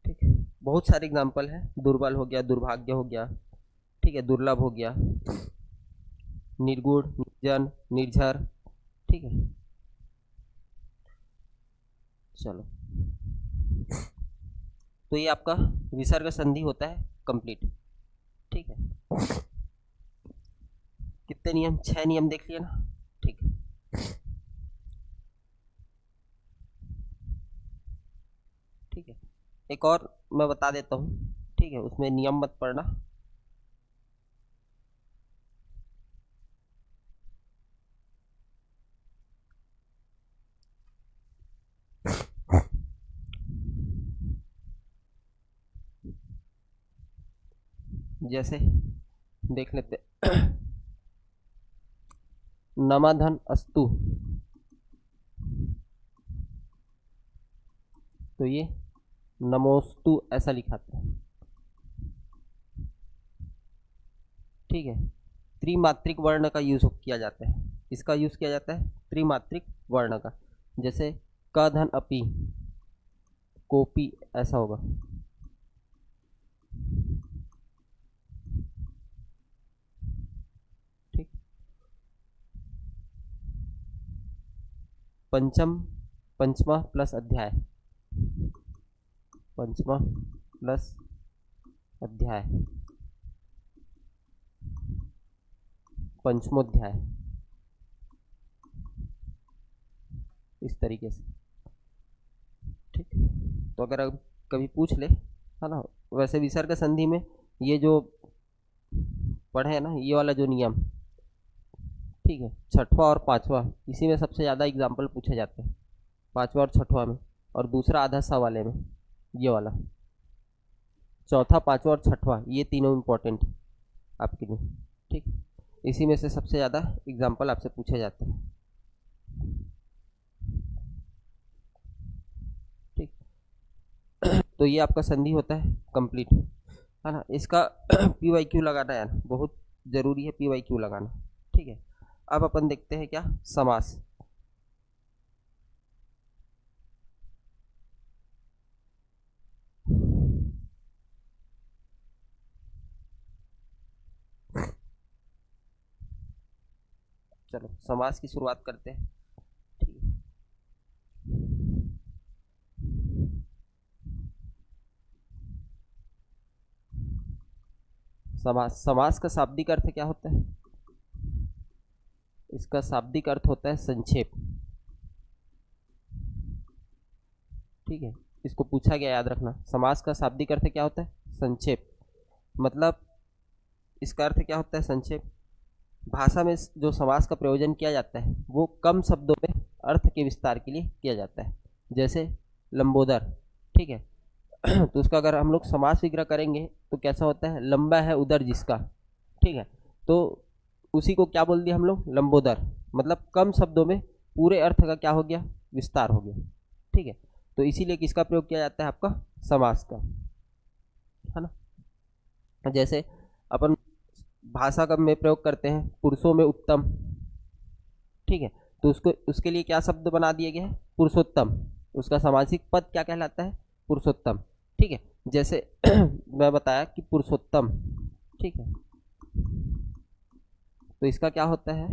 ठीक है, बहुत सारे एग्जाम्पल है, दुर्बल हो गया, दुर्भाग्य हो गया, ठीक है, दुर्लभ हो गया, निर्गुण, निर्जन, निर्झर। ठीक है, चलो तो ये आपका विसर्ग संधि होता है कंप्लीट। ठीक है, कितने नियम, 6 नियम देख लिए ना। ठीक है, ठीक है, एक और मैं बता देता हूँ। ठीक है, उसमें नियम मत पढ़ना। जैसे देख लेते नमाधन अस्तु, तो ये नमोस्तु ऐसा लिखाते हैं। ठीक है, त्रिमात्रिक वर्ण का यूज किया जाता है, इसका यूज किया जाता है त्रिमात्रिक वर्ण का। जैसे क धन अपि, कोपी ऐसा होगा। ठीक, पंचम, पंचमा प्लस अध्याय, पंचमा प्लस अध्याय, पंचमोध्याय, इस तरीके से। ठीक, तो अगर अब कभी पूछ ले, है ना, वैसे विसर्ग संधि में ये जो पढ़े है ना, ये वाला जो नियम, ठीक है, छठवां और पांचवा, इसी में सबसे ज़्यादा एग्जाम्पल पूछे जाते हैं, पांचवा और छठवां में, और दूसरा आधा सा वाले में, ये वाला। चौथा, पांचवा और छठवां, ये तीनों इंपॉर्टेंट आपके लिए। ठीक, इसी में से सबसे ज़्यादा एग्जाम्पल आपसे पूछे जाते हैं। ठीक, तो ये आपका संधि होता है कंप्लीट, है ना। इसका पी वाई क्यू लगाना है, बहुत ज़रूरी है पी वाई क्यू लगाना। ठीक है, अब अपन देखते हैं क्या, समास। चलो समास की शुरुआत करते हैं। ठीक है, समास, समास का शाब्दिक अर्थ क्या होता है, इसका शाब्दिक अर्थ होता है संक्षेप। ठीक है, इसको पूछा गया, याद रखना, समास का शाब्दिक अर्थ क्या होता है, संक्षेप। मतलब इसका अर्थ क्या होता है, संक्षेप। भाषा में जो समास का प्रयोजन किया जाता है वो कम शब्दों में अर्थ के विस्तार के लिए किया जाता है। जैसे लंबोदर, ठीक है, तो उसका अगर हम लोग समास विग्रह करेंगे तो कैसा होता है, लंबा है उदर जिसका। ठीक है, तो उसी को क्या बोल दिया हम लोग, लंबोदर। मतलब कम शब्दों में पूरे अर्थ का क्या हो गया, विस्तार हो गया। ठीक है, तो इसीलिए किसका प्रयोग किया जाता है, आपका समास का, है ना। जैसे अपन भाषा का में प्रयोग करते हैं, पुरुषों में उत्तम। ठीक है, तो उसको उसके लिए क्या शब्द बना दिया गया है, पुरुषोत्तम। उसका सामासिक पद क्या कहलाता है, पुरुषोत्तम। ठीक है, जैसे मैं बताया कि पुरुषोत्तम, ठीक है, तो इसका क्या होता है,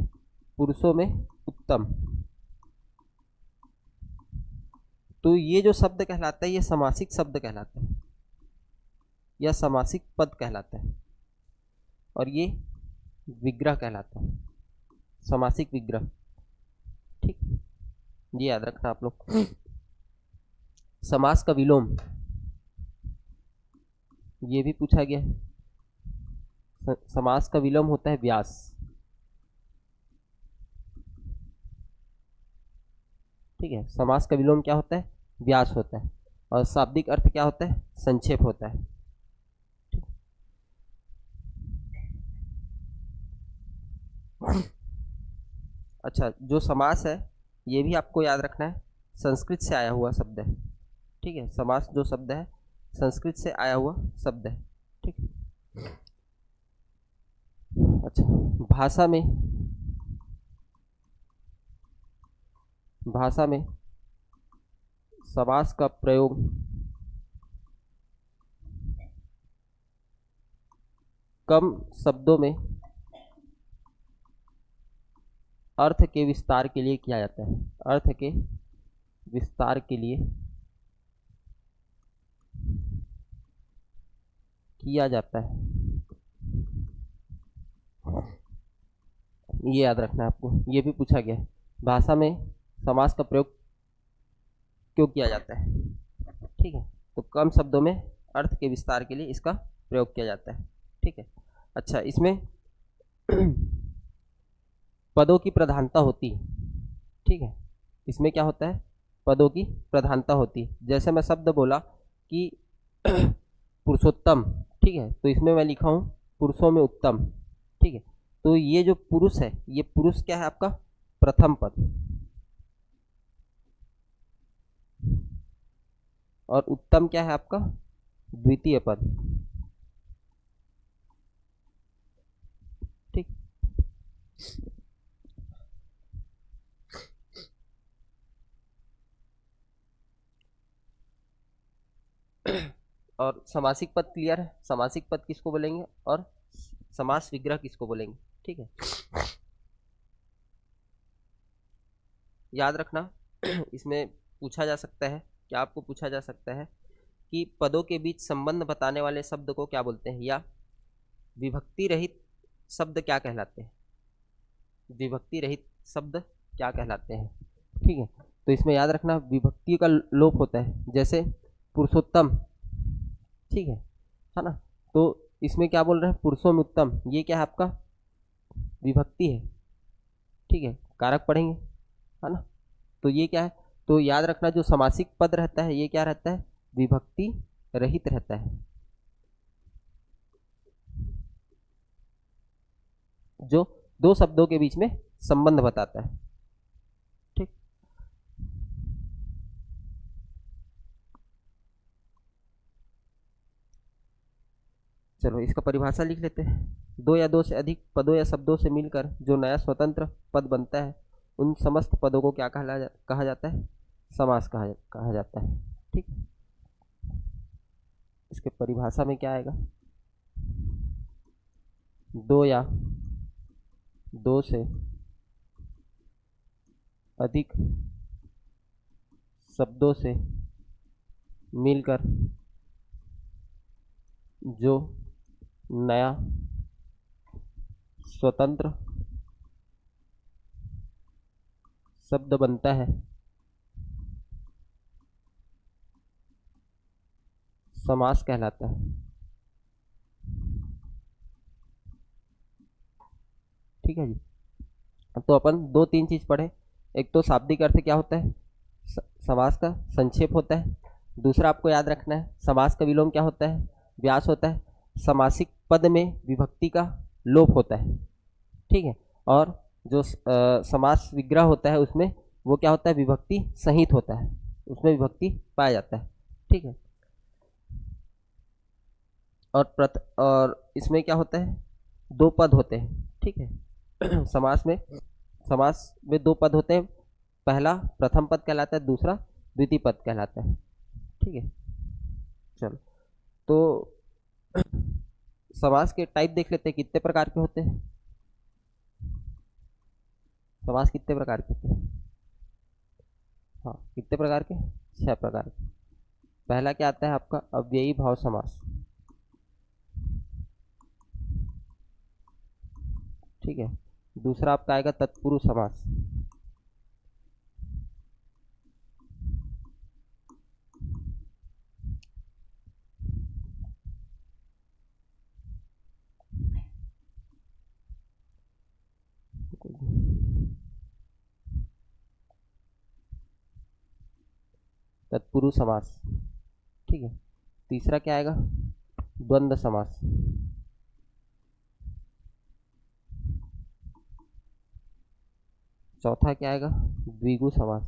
पुरुषों में उत्तम। तो ये जो शब्द कहलाता है ये समासिक शब्द कहलाता है। यह समासिक पद कहलाता है और ये विग्रह कहलाता है, समासिक विग्रह। ठीक, ये याद रखना आप लोग। समास का विलोम ये भी पूछा गया है। समास का विलोम होता है व्यास। ठीक है, समास का विलोम क्या होता है? व्यास होता है। और शाब्दिक अर्थ क्या होता है? संक्षेप होता है। अच्छा, जो समास है ये भी आपको याद रखना है, संस्कृत से आया हुआ शब्द है। ठीक है, समास जो शब्द है संस्कृत से आया हुआ शब्द है। ठीक है। अच्छा, भाषा में समास का प्रयोग कम शब्दों में अर्थ के विस्तार के लिए किया जाता है। अर्थ के विस्तार के लिए किया जाता है, ये याद रखना है आपको। ये भी पूछा गया है, भाषा में समास का प्रयोग क्यों किया जाता है। ठीक है, तो कम शब्दों में अर्थ के विस्तार के लिए इसका प्रयोग किया जाता है। ठीक है। अच्छा, इसमें पदों की प्रधानता होती है। ठीक है, इसमें क्या होता है? पदों की प्रधानता होती है। जैसे मैं शब्द बोला कि पुरुषोत्तम, ठीक है, तो इसमें मैं लिखा हूँ पुरुषों में उत्तम। ठीक है, तो ये जो पुरुष है, ये पुरुष क्या है आपका? प्रथम पद। और उत्तम क्या है आपका? द्वितीय पद। ठीक, और समासिक पद क्लियर है? समासिक पद किसको बोलेंगे और समास विग्रह किसको बोलेंगे? ठीक है, याद रखना। इसमें पूछा जा सकता है, क्या आपको पूछा जा सकता है कि पदों के बीच संबंध बताने वाले शब्द को क्या बोलते हैं, या विभक्ति रहित शब्द क्या कहलाते हैं? विभक्ति रहित शब्द क्या कहलाते हैं? ठीक है, तो इसमें याद रखना विभक्ति का लोप होता है, जैसे पुरुषोत्तम। ठीक है ना? तो इसमें क्या बोल रहे हैं? पुरुषों में उत्तम, ये क्या है आपका? विभक्ति है। ठीक है, कारक पढ़ेंगे, है ना? तो ये क्या है? तो याद रखना जो समासिक पद रहता है ये क्या रहता है? विभक्ति रहित रहता है। जो दो शब्दों के बीच में संबंध बताता है। ठीक, चलो इसका परिभाषा लिख लेते हैं। दो या दो से अधिक पदों या शब्दों से मिलकर जो नया स्वतंत्र पद बनता है उन समस्त पदों को क्या कहा जाता है? समास कहा जाता है। ठीक, इसके परिभाषा में क्या आएगा? दो या दो से अधिक शब्दों से मिलकर जो नया स्वतंत्र शब्द बनता है समास कहलाता है। ठीक है जी, तो अपन दो तीन चीज पढ़े। एक तो शाब्दिक अर्थ क्या होता है? समास का संक्षेप होता है। दूसरा आपको याद रखना है समास का विलोम क्या होता है? व्यास होता है। समासिक पद में विभक्ति का लोप होता है। ठीक है, और जो समास विग्रह होता है उसमें वो क्या होता है? विभक्ति सहित होता है, उसमें विभक्ति पाया जाता है। ठीक है, और इसमें क्या होता है? दो पद होते हैं। ठीक है, समास में दो पद होते हैं। पहला प्रथम पद कहलाता है, दूसरा द्वितीय पद कहलाता है। ठीक है, चलो तो समास के टाइप देख लेते हैं, कितने प्रकार के होते हैं? समास कितने प्रकार के होते हैं? हाँ, कितने प्रकार के? 6 प्रकार के। पहला क्या आता है आपका? अव्ययी भाव समास। ठीक है। दूसरा आपका आएगा तत्पुरुष समास। तत्पुरुष समास, ठीक है। तीसरा क्या आएगा? द्वंद्व समास। चौथा क्या आएगा? द्विगु समास।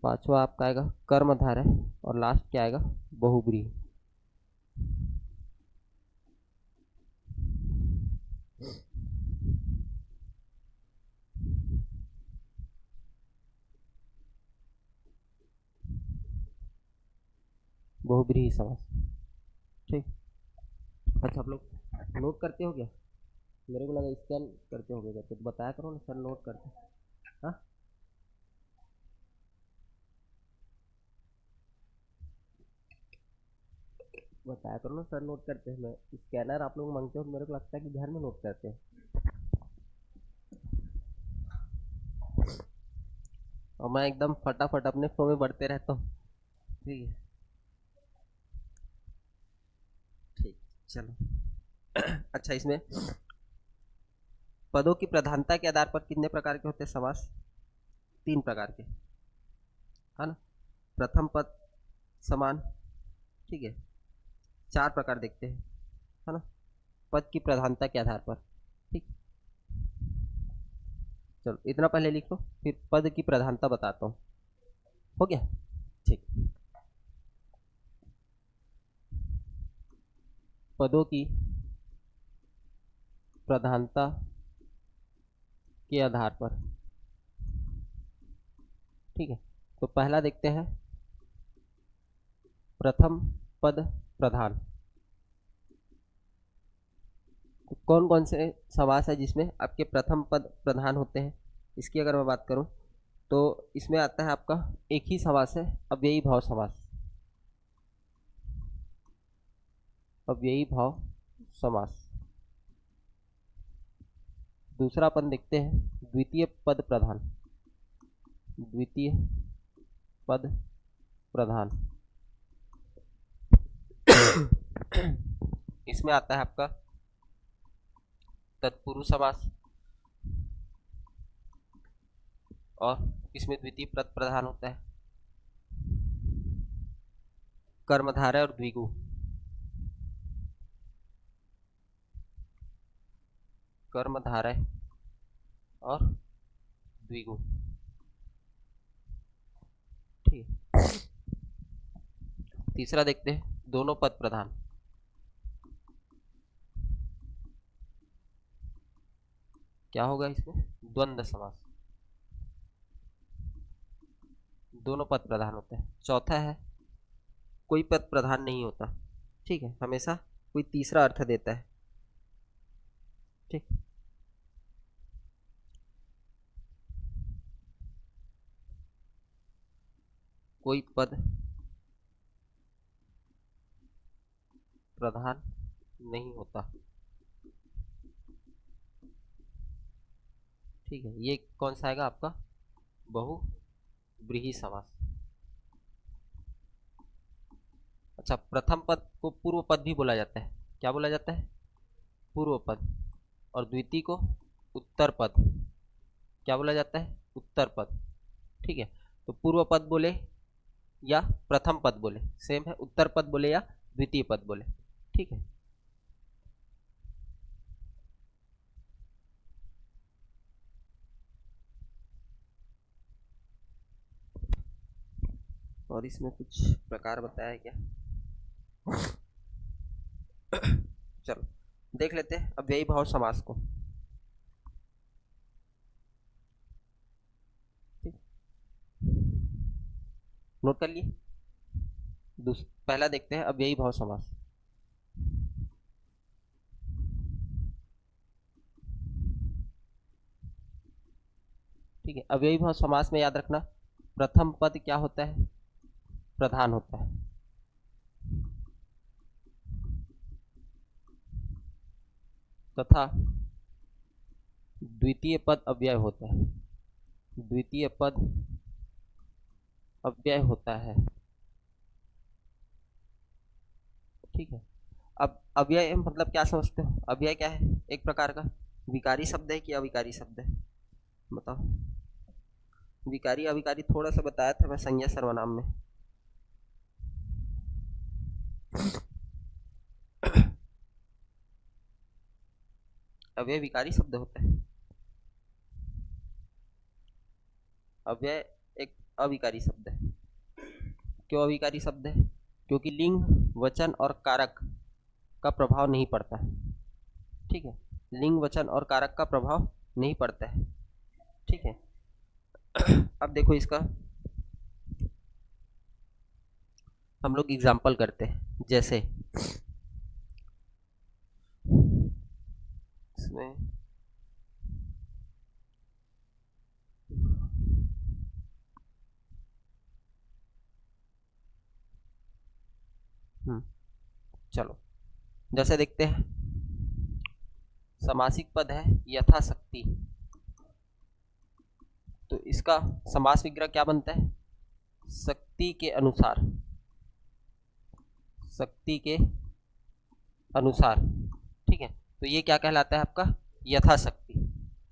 पांचवा आपका आएगा कर्मधारय। और लास्ट क्या आएगा? बहुब्रीहि। बहुब्रीहि समास, ठीक। अच्छा, आप लोग नोट करते हो क्या? मेरे को लगा स्कैन करते होगे करके, तो बताया करो ना सर, नोट करते। हाँ, बताया करो ना सर, नोट करते हैं। मैं स्कैनर आप लोग मांगते हो, मेरे को लगता है कि घर में नोट करते हैं। और मैं एकदम फटाफट अपने फ्लो में बढ़ते रहता हूँ, ठीक है। ठीक, चलो। अच्छा, इसमें पदों की प्रधानता के आधार पर कितने प्रकार के होते हैं समास? 3 प्रकार के, है ना। प्रथम पद समान, ठीक है। 4 प्रकार देखते हैं, है ना, पद की प्रधानता के आधार पर, ठीक। चलो इतना पहले लिख लो, फिर पद की प्रधानता बताता हूँ। हो गया, ठीक। पदों की प्रधानता के आधार पर, ठीक है। तो पहला देखते हैं, प्रथम पद प्रधान। तो कौन कौन से समास है जिसमें आपके प्रथम पद प्रधान होते हैं? इसकी अगर मैं बात करूं तो इसमें आता है आपका एक ही समास है, अव्ययी भाव समास। अव्ययी भाव समास। दूसरा अपन देखते हैं द्वितीय पद प्रधान। द्वितीय पद प्रधान, इसमें आता है आपका तत्पुरुष समास, और इसमें द्वितीय पद प्रधान होता है कर्मधारय और द्विगु। कर्मधारय और द्विगु, ठीक है। तीसरा देखते हैं दोनों पद प्रधान। क्या होगा इसमें? द्वंद्व समास। दोनों पद प्रधान होते हैं। चौथा है कोई पद प्रधान नहीं होता, ठीक है, हमेशा कोई तीसरा अर्थ देता है, ठीक। कोई पद प्रधान नहीं होता, ठीक है। ये कौन सा आएगा आपका? बहुब्रीहि समास। अच्छा, प्रथम पद को पूर्व पद भी बोला जाता है। क्या बोला जाता है? पूर्व पद। और द्वितीय को उत्तर पद। क्या बोला जाता है? उत्तर पद, ठीक है। तो पूर्व पद बोले या प्रथम पद बोले सेम है, उत्तर पद बोले या द्वितीय पद बोले, ठीक है। और इसमें कुछ प्रकार बताया है क्या? चलो देख लेते हैं अव्ययी भाव समास को, ठीक। नोट कर लिए? पहला देखते हैं अव्ययी भाव समास। ठीक है, अव्ययी भाव समास में याद रखना प्रथम पद क्या होता है? प्रधान होता है। तथा द्वितीय पद अव्यय होता है, द्वितीय पद अव्यय होता है। ठीक है, अब अव्यय मतलब क्या समझते हो? अव्यय क्या है? एक प्रकार का विकारी शब्द है कि अविकारी शब्द है? बताओ। विकारी अविकारी थोड़ा सा बताया था मैं संज्ञा सर्वनाम में। अव्यय विकारी शब्द होता है, अव्यय एक अविकारी शब्द है। क्यों अविकारी शब्द है? क्योंकि लिंग, वचन और कारक का प्रभाव नहीं पड़ता है। ठीक है, लिंग, वचन और कारक का प्रभाव नहीं पड़ता है। ठीक है, अब देखो इसका हम लोग एग्जाम्पल करते हैं। जैसे इसमें चलो जैसे देखते हैं, समासिक पद है यथाशक्ति, तो इसका समास विग्रह क्या बनता है? शक्ति के अनुसार, शक्ति के अनुसार। ठीक है, तो ये क्या कहलाता है आपका? यथाशक्ति।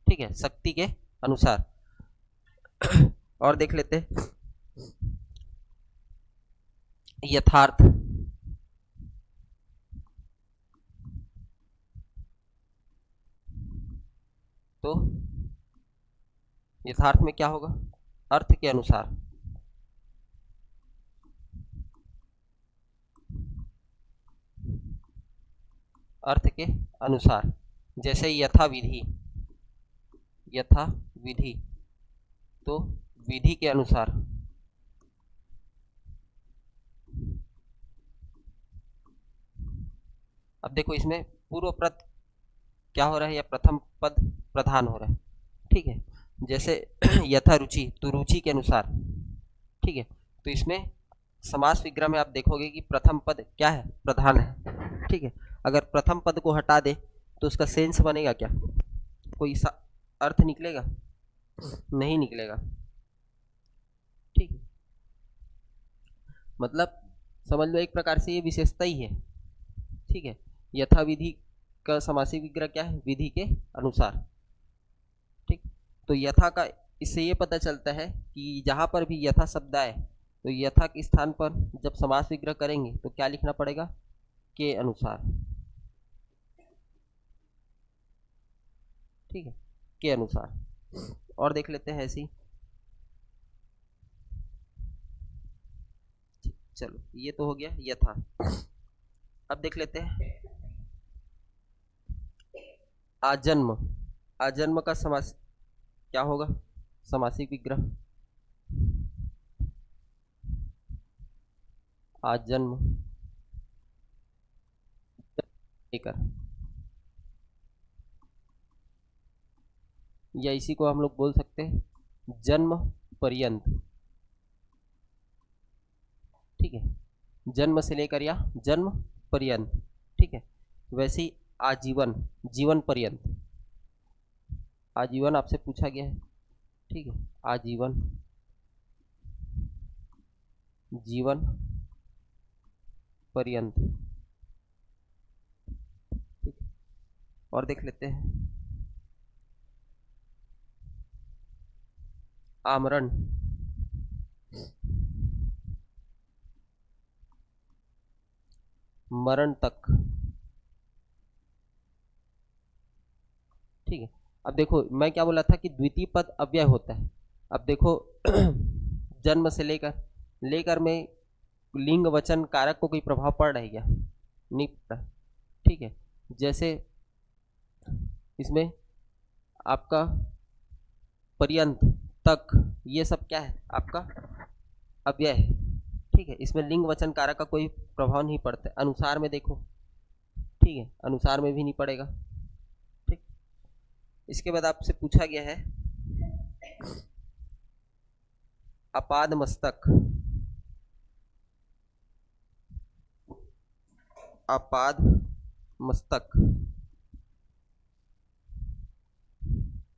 ठीक है, शक्ति के अनुसार। और देख लेते हैं यथार्थ, तो यथार्थ में क्या होगा? अर्थ के अनुसार। अर्थ के अनुसार, जैसे यथा विधि, यथा विधि तो विधि के अनुसार। अब देखो इसमें पूर्व पद क्या हो रहा है, या प्रथम पद प्रधान हो रहा है। ठीक है, जैसे यथा रुचि तो रुचि के अनुसार। ठीक है, तो इसमें समास विग्रह में आप देखोगे कि प्रथम पद क्या है? प्रधान है। ठीक है, अगर प्रथम पद को हटा दे तो उसका सेंस बनेगा क्या? कोई सा अर्थ निकलेगा? नहीं निकलेगा। ठीक है, मतलब समझ लो एक प्रकार से ये विशेषता ही है। ठीक है, यथा विधि का समासिक विग्रह क्या है? विधि के अनुसार। ठीक, तो यथा का इससे ये पता चलता है कि जहां पर भी यथा शब्द आए तो यथा के स्थान पर जब समास विग्रह करेंगे तो क्या लिखना पड़ेगा? के अनुसार। ठीक है, के अनुसार। और देख लेते हैं ऐसी। चलो ये तो हो गया यथा। अब देख लेते हैं आजन्म, आजन्म का समास क्या होगा? समासिक विग्रह आजन्म लेकर, या इसी को हम लोग बोल सकते हैं जन्म पर्यंत। ठीक है, जन्म से लेकर या जन्म पर्यंत। ठीक है, वैसे ही आजीवन, जीवन पर्यंत, आजीवन आपसे पूछा गया है। ठीक है, आजीवन, जीवन पर्यंत। ठीक, और देख लेते हैं आमरण, मरण तक। ठीक है, अब देखो मैं क्या बोला था कि द्वितीय पद अव्यय होता है। अब देखो जन्म से लेकर लेकर में लिंग, वचन, कारक को कोई प्रभाव पड़ रहा है क्या? नहीं पड़ रहा। ठीक है, जैसे इसमें आपका पर्यंत, तक, ये सब क्या है? आपका अव्यय है। ठीक है, इसमें लिंग, वचन, कारक का कोई प्रभाव नहीं पड़ता। अनुसार में देखो, ठीक है, अनुसार में भी नहीं पड़ेगा। ठीक, इसके बाद आपसे पूछा गया है अपाद मस्तक, अपाद मस्तक।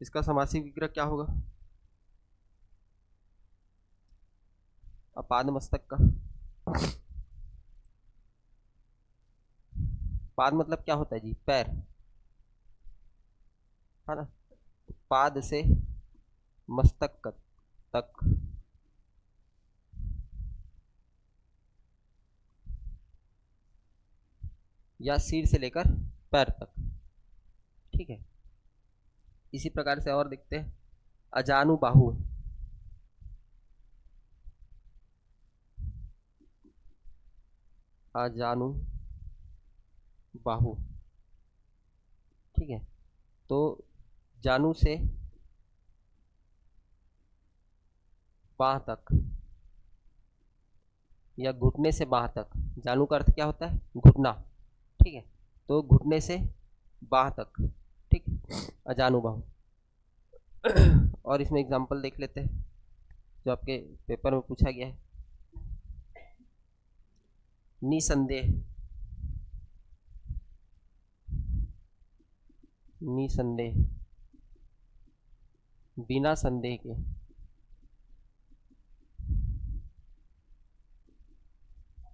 इसका समासिक विग्रह क्या होगा? अपाद मस्तक का। पाद मतलब क्या होता है जी? पैर, है ना? पाद से मस्तक तक, या सिर से लेकर पैर तक, ठीक है। इसी प्रकार से और देखते हैं, अजानु बाहु। अजानु बाहु, ठीक है। तो जानू से बाह तक, या घुटने से बाह तक। जानू का अर्थ क्या होता है? घुटना, ठीक है। तो घुटने से बाह तक, ठीक। अजानु बाहु। और इसमें एग्जांपल देख लेते हैं जो आपके पेपर में पूछा गया है। निसंदेह, निसंदेह, बिना संदेह के,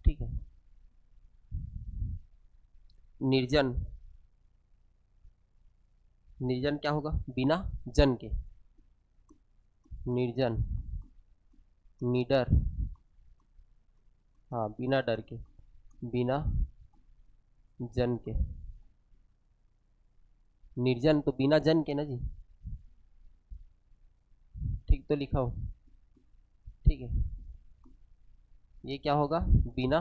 ठीक है। निर्जन, निर्जन क्या होगा? बिना जन के। निर्जन, निडर, हाँ बिना डर के, बिना जन के। निर्जन तो बिना जन के ना जी, ठीक तो लिखा हो, ठीक है। ये क्या होगा? बिना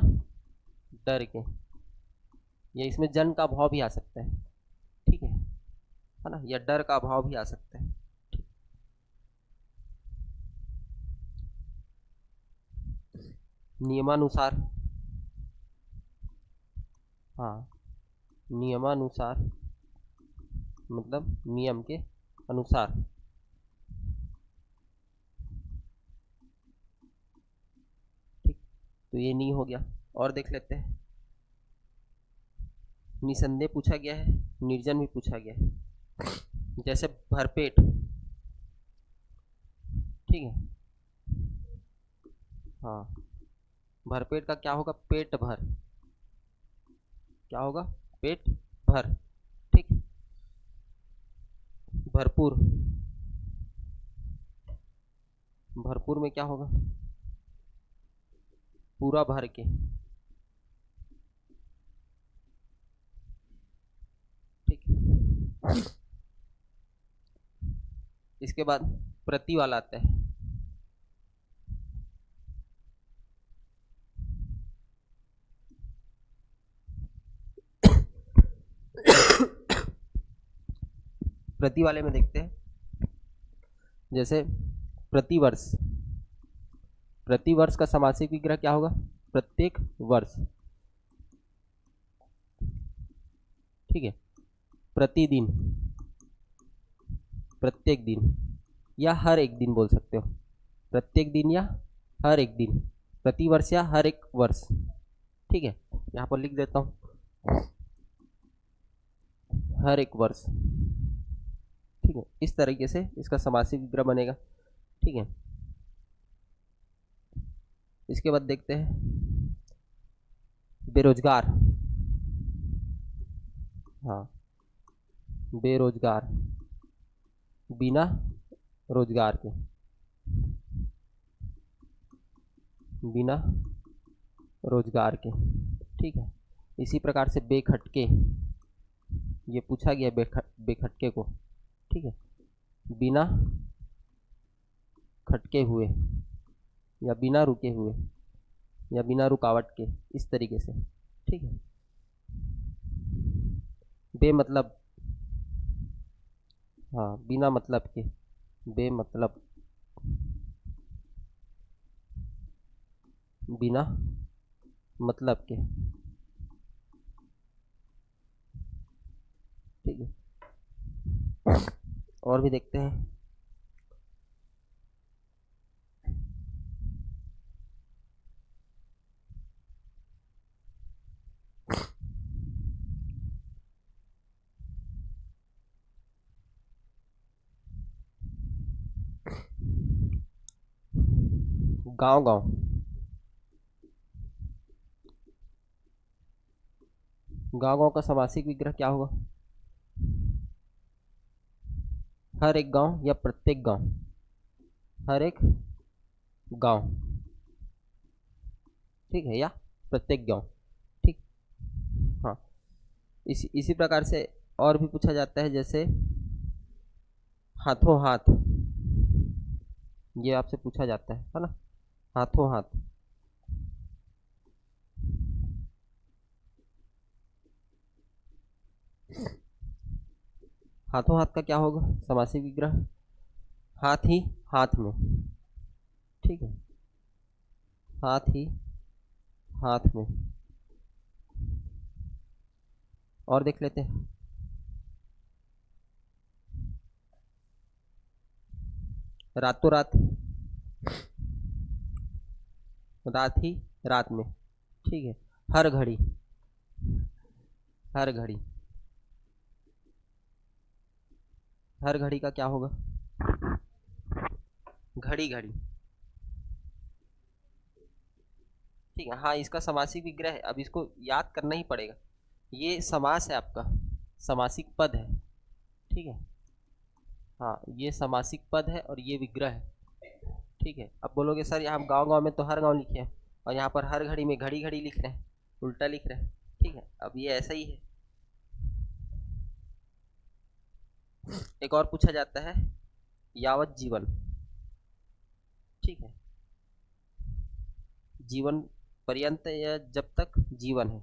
डर के, या इसमें जन का भाव भी आ सकता है, ठीक है ना, या डर का भाव भी आ सकता है। नियमानुसार, हाँ नियमानुसार मतलब नियम के अनुसार, ठीक। तो ये नहीं हो गया। और देख लेते हैं, निसंदेह पूछा गया है, निर्जन भी पूछा गया है। जैसे भरपेट, ठीक है, हाँ भरपेट का क्या होगा? पेट भर, क्या होगा? पेट भर, ठीक। भरपूर, भरपूर में क्या होगा? पूरा भर के, ठीक। इसके बाद प्रति वाला आता है। प्रति वाले में देखते हैं, जैसे प्रतिवर्ष, प्रतिवर्ष का समासिक विग्रह क्या होगा? प्रत्येक वर्ष, ठीक है। प्रतिदिन, प्रत्येक दिन, या हर एक दिन बोल सकते हो। प्रत्येक दिन या हर एक दिन, प्रतिवर्ष या हर एक वर्ष, ठीक है। यहाँ पर लिख देता हूँ, हर एक वर्ष, ठीक है। इस तरीके से इसका समासिक विग्रह बनेगा, ठीक है। इसके बाद देखते हैं बेरोजगार, हाँ बेरोजगार, बिना रोजगार के, बिना रोजगार के, ठीक है। इसी प्रकार से बेखटके, ये पूछा गया बेखटके को, ठीक है। बिना खटके हुए, या बिना रुके हुए, या बिना रुकावट के, इस तरीके से, ठीक है। बेमतलब, हाँ बिना मतलब के, बेमतलब, बिना मतलब के, ठीक है। और भी देखते हैं, गांव गांव, गांव गांव का समासिक विग्रह क्या होगा? हर एक गांव या प्रत्येक गांव? हर एक गांव, ठीक है, या प्रत्येक गांव, ठीक। हाँ, इसी प्रकार से और भी पूछा जाता है, जैसे हाथों हाथ, ये आपसे पूछा जाता है ना, हाथों हाथ। हाथों हाथ का क्या होगा समासिक विग्रह? हाथ ही हाथ में, ठीक है, हाथ ही हाथ में। और देख लेते हैं, रातों रात, रात ही रात में, ठीक है। हर घड़ी, हर घड़ी, हर घड़ी का क्या होगा? घड़ी घड़ी, ठीक है। हाँ, इसका समासिक विग्रह है, अब इसको याद करना ही पड़ेगा। ये समास है आपका, समासिक पद है, ठीक है। हाँ, ये समासिक पद है और ये विग्रह है, ठीक है। अब बोलोगे सर यहाँ गांव गांव में तो हर गांव लिखे हैं, और यहाँ पर हर घड़ी में घड़ी घड़ी लिख रहे हैं, उल्टा लिख रहे हैं, ठीक है। अब ये ऐसा ही है। एक और पूछा जाता है, यावत जीवन, ठीक है, जीवन पर्यंत या जब तक जीवन है,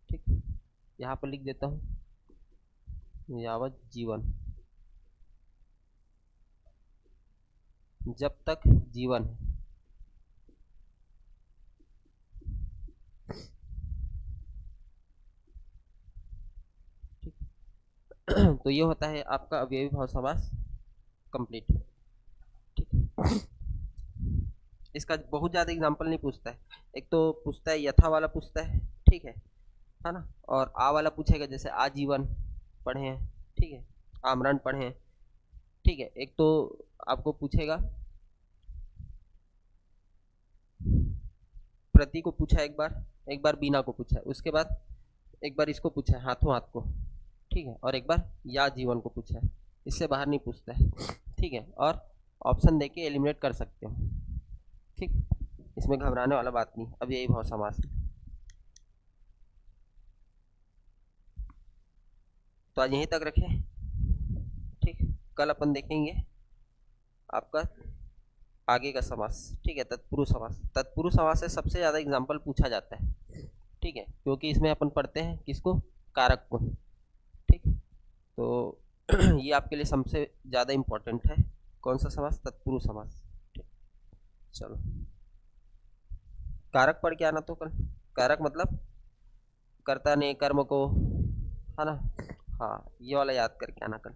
ठीक। यहाँ पर लिख देता हूँ, यावत जीवन, जब तक जीवन है, ठीक। तो ये होता है आपका अवयवी भाव समास कंप्लीट, ठीक। इसका बहुत ज़्यादा एग्जांपल नहीं पूछता है, एक तो पूछता है यथा वाला पूछता ठीक है ना, और आ वाला पूछेगा, जैसे आजीवन पढ़े हैं, ठीक है, आमरण पढ़े हैं, ठीक है। एक तो आपको पूछेगा, प्रति को पूछा एक बार बीना को पूछा है, उसके बाद एक बार इसको पूछा है हाथों हाथ को, ठीक है, और एक बार या जीवन को पूछा है, इससे बाहर नहीं पूछता है, ठीक है। और ऑप्शन देके एलिमिनेट कर सकते हो, ठीक। इसमें घबराने वाला बात नहीं, अब यही भाव समास है। तो आज यहीं तक रखें, ठीक। कल अपन देखेंगे आपका आगे का समास, ठीक है, तत्पुरुष समास। तत्पुरुष समास से सबसे ज़्यादा एग्जाम्पल पूछा जाता है, ठीक है, क्योंकि इसमें अपन पढ़ते हैं किसको? कारक को, ठीक। तो ये आपके लिए सबसे ज़्यादा इम्पोर्टेंट है, कौन सा समास? तत्पुरुष समास, ठीक। चलो, कारक पढ़ के आना तो कल, कारक मतलब कर्ता ने कर्म को, है ना, हाँ, ये वाला याद करके आना कल।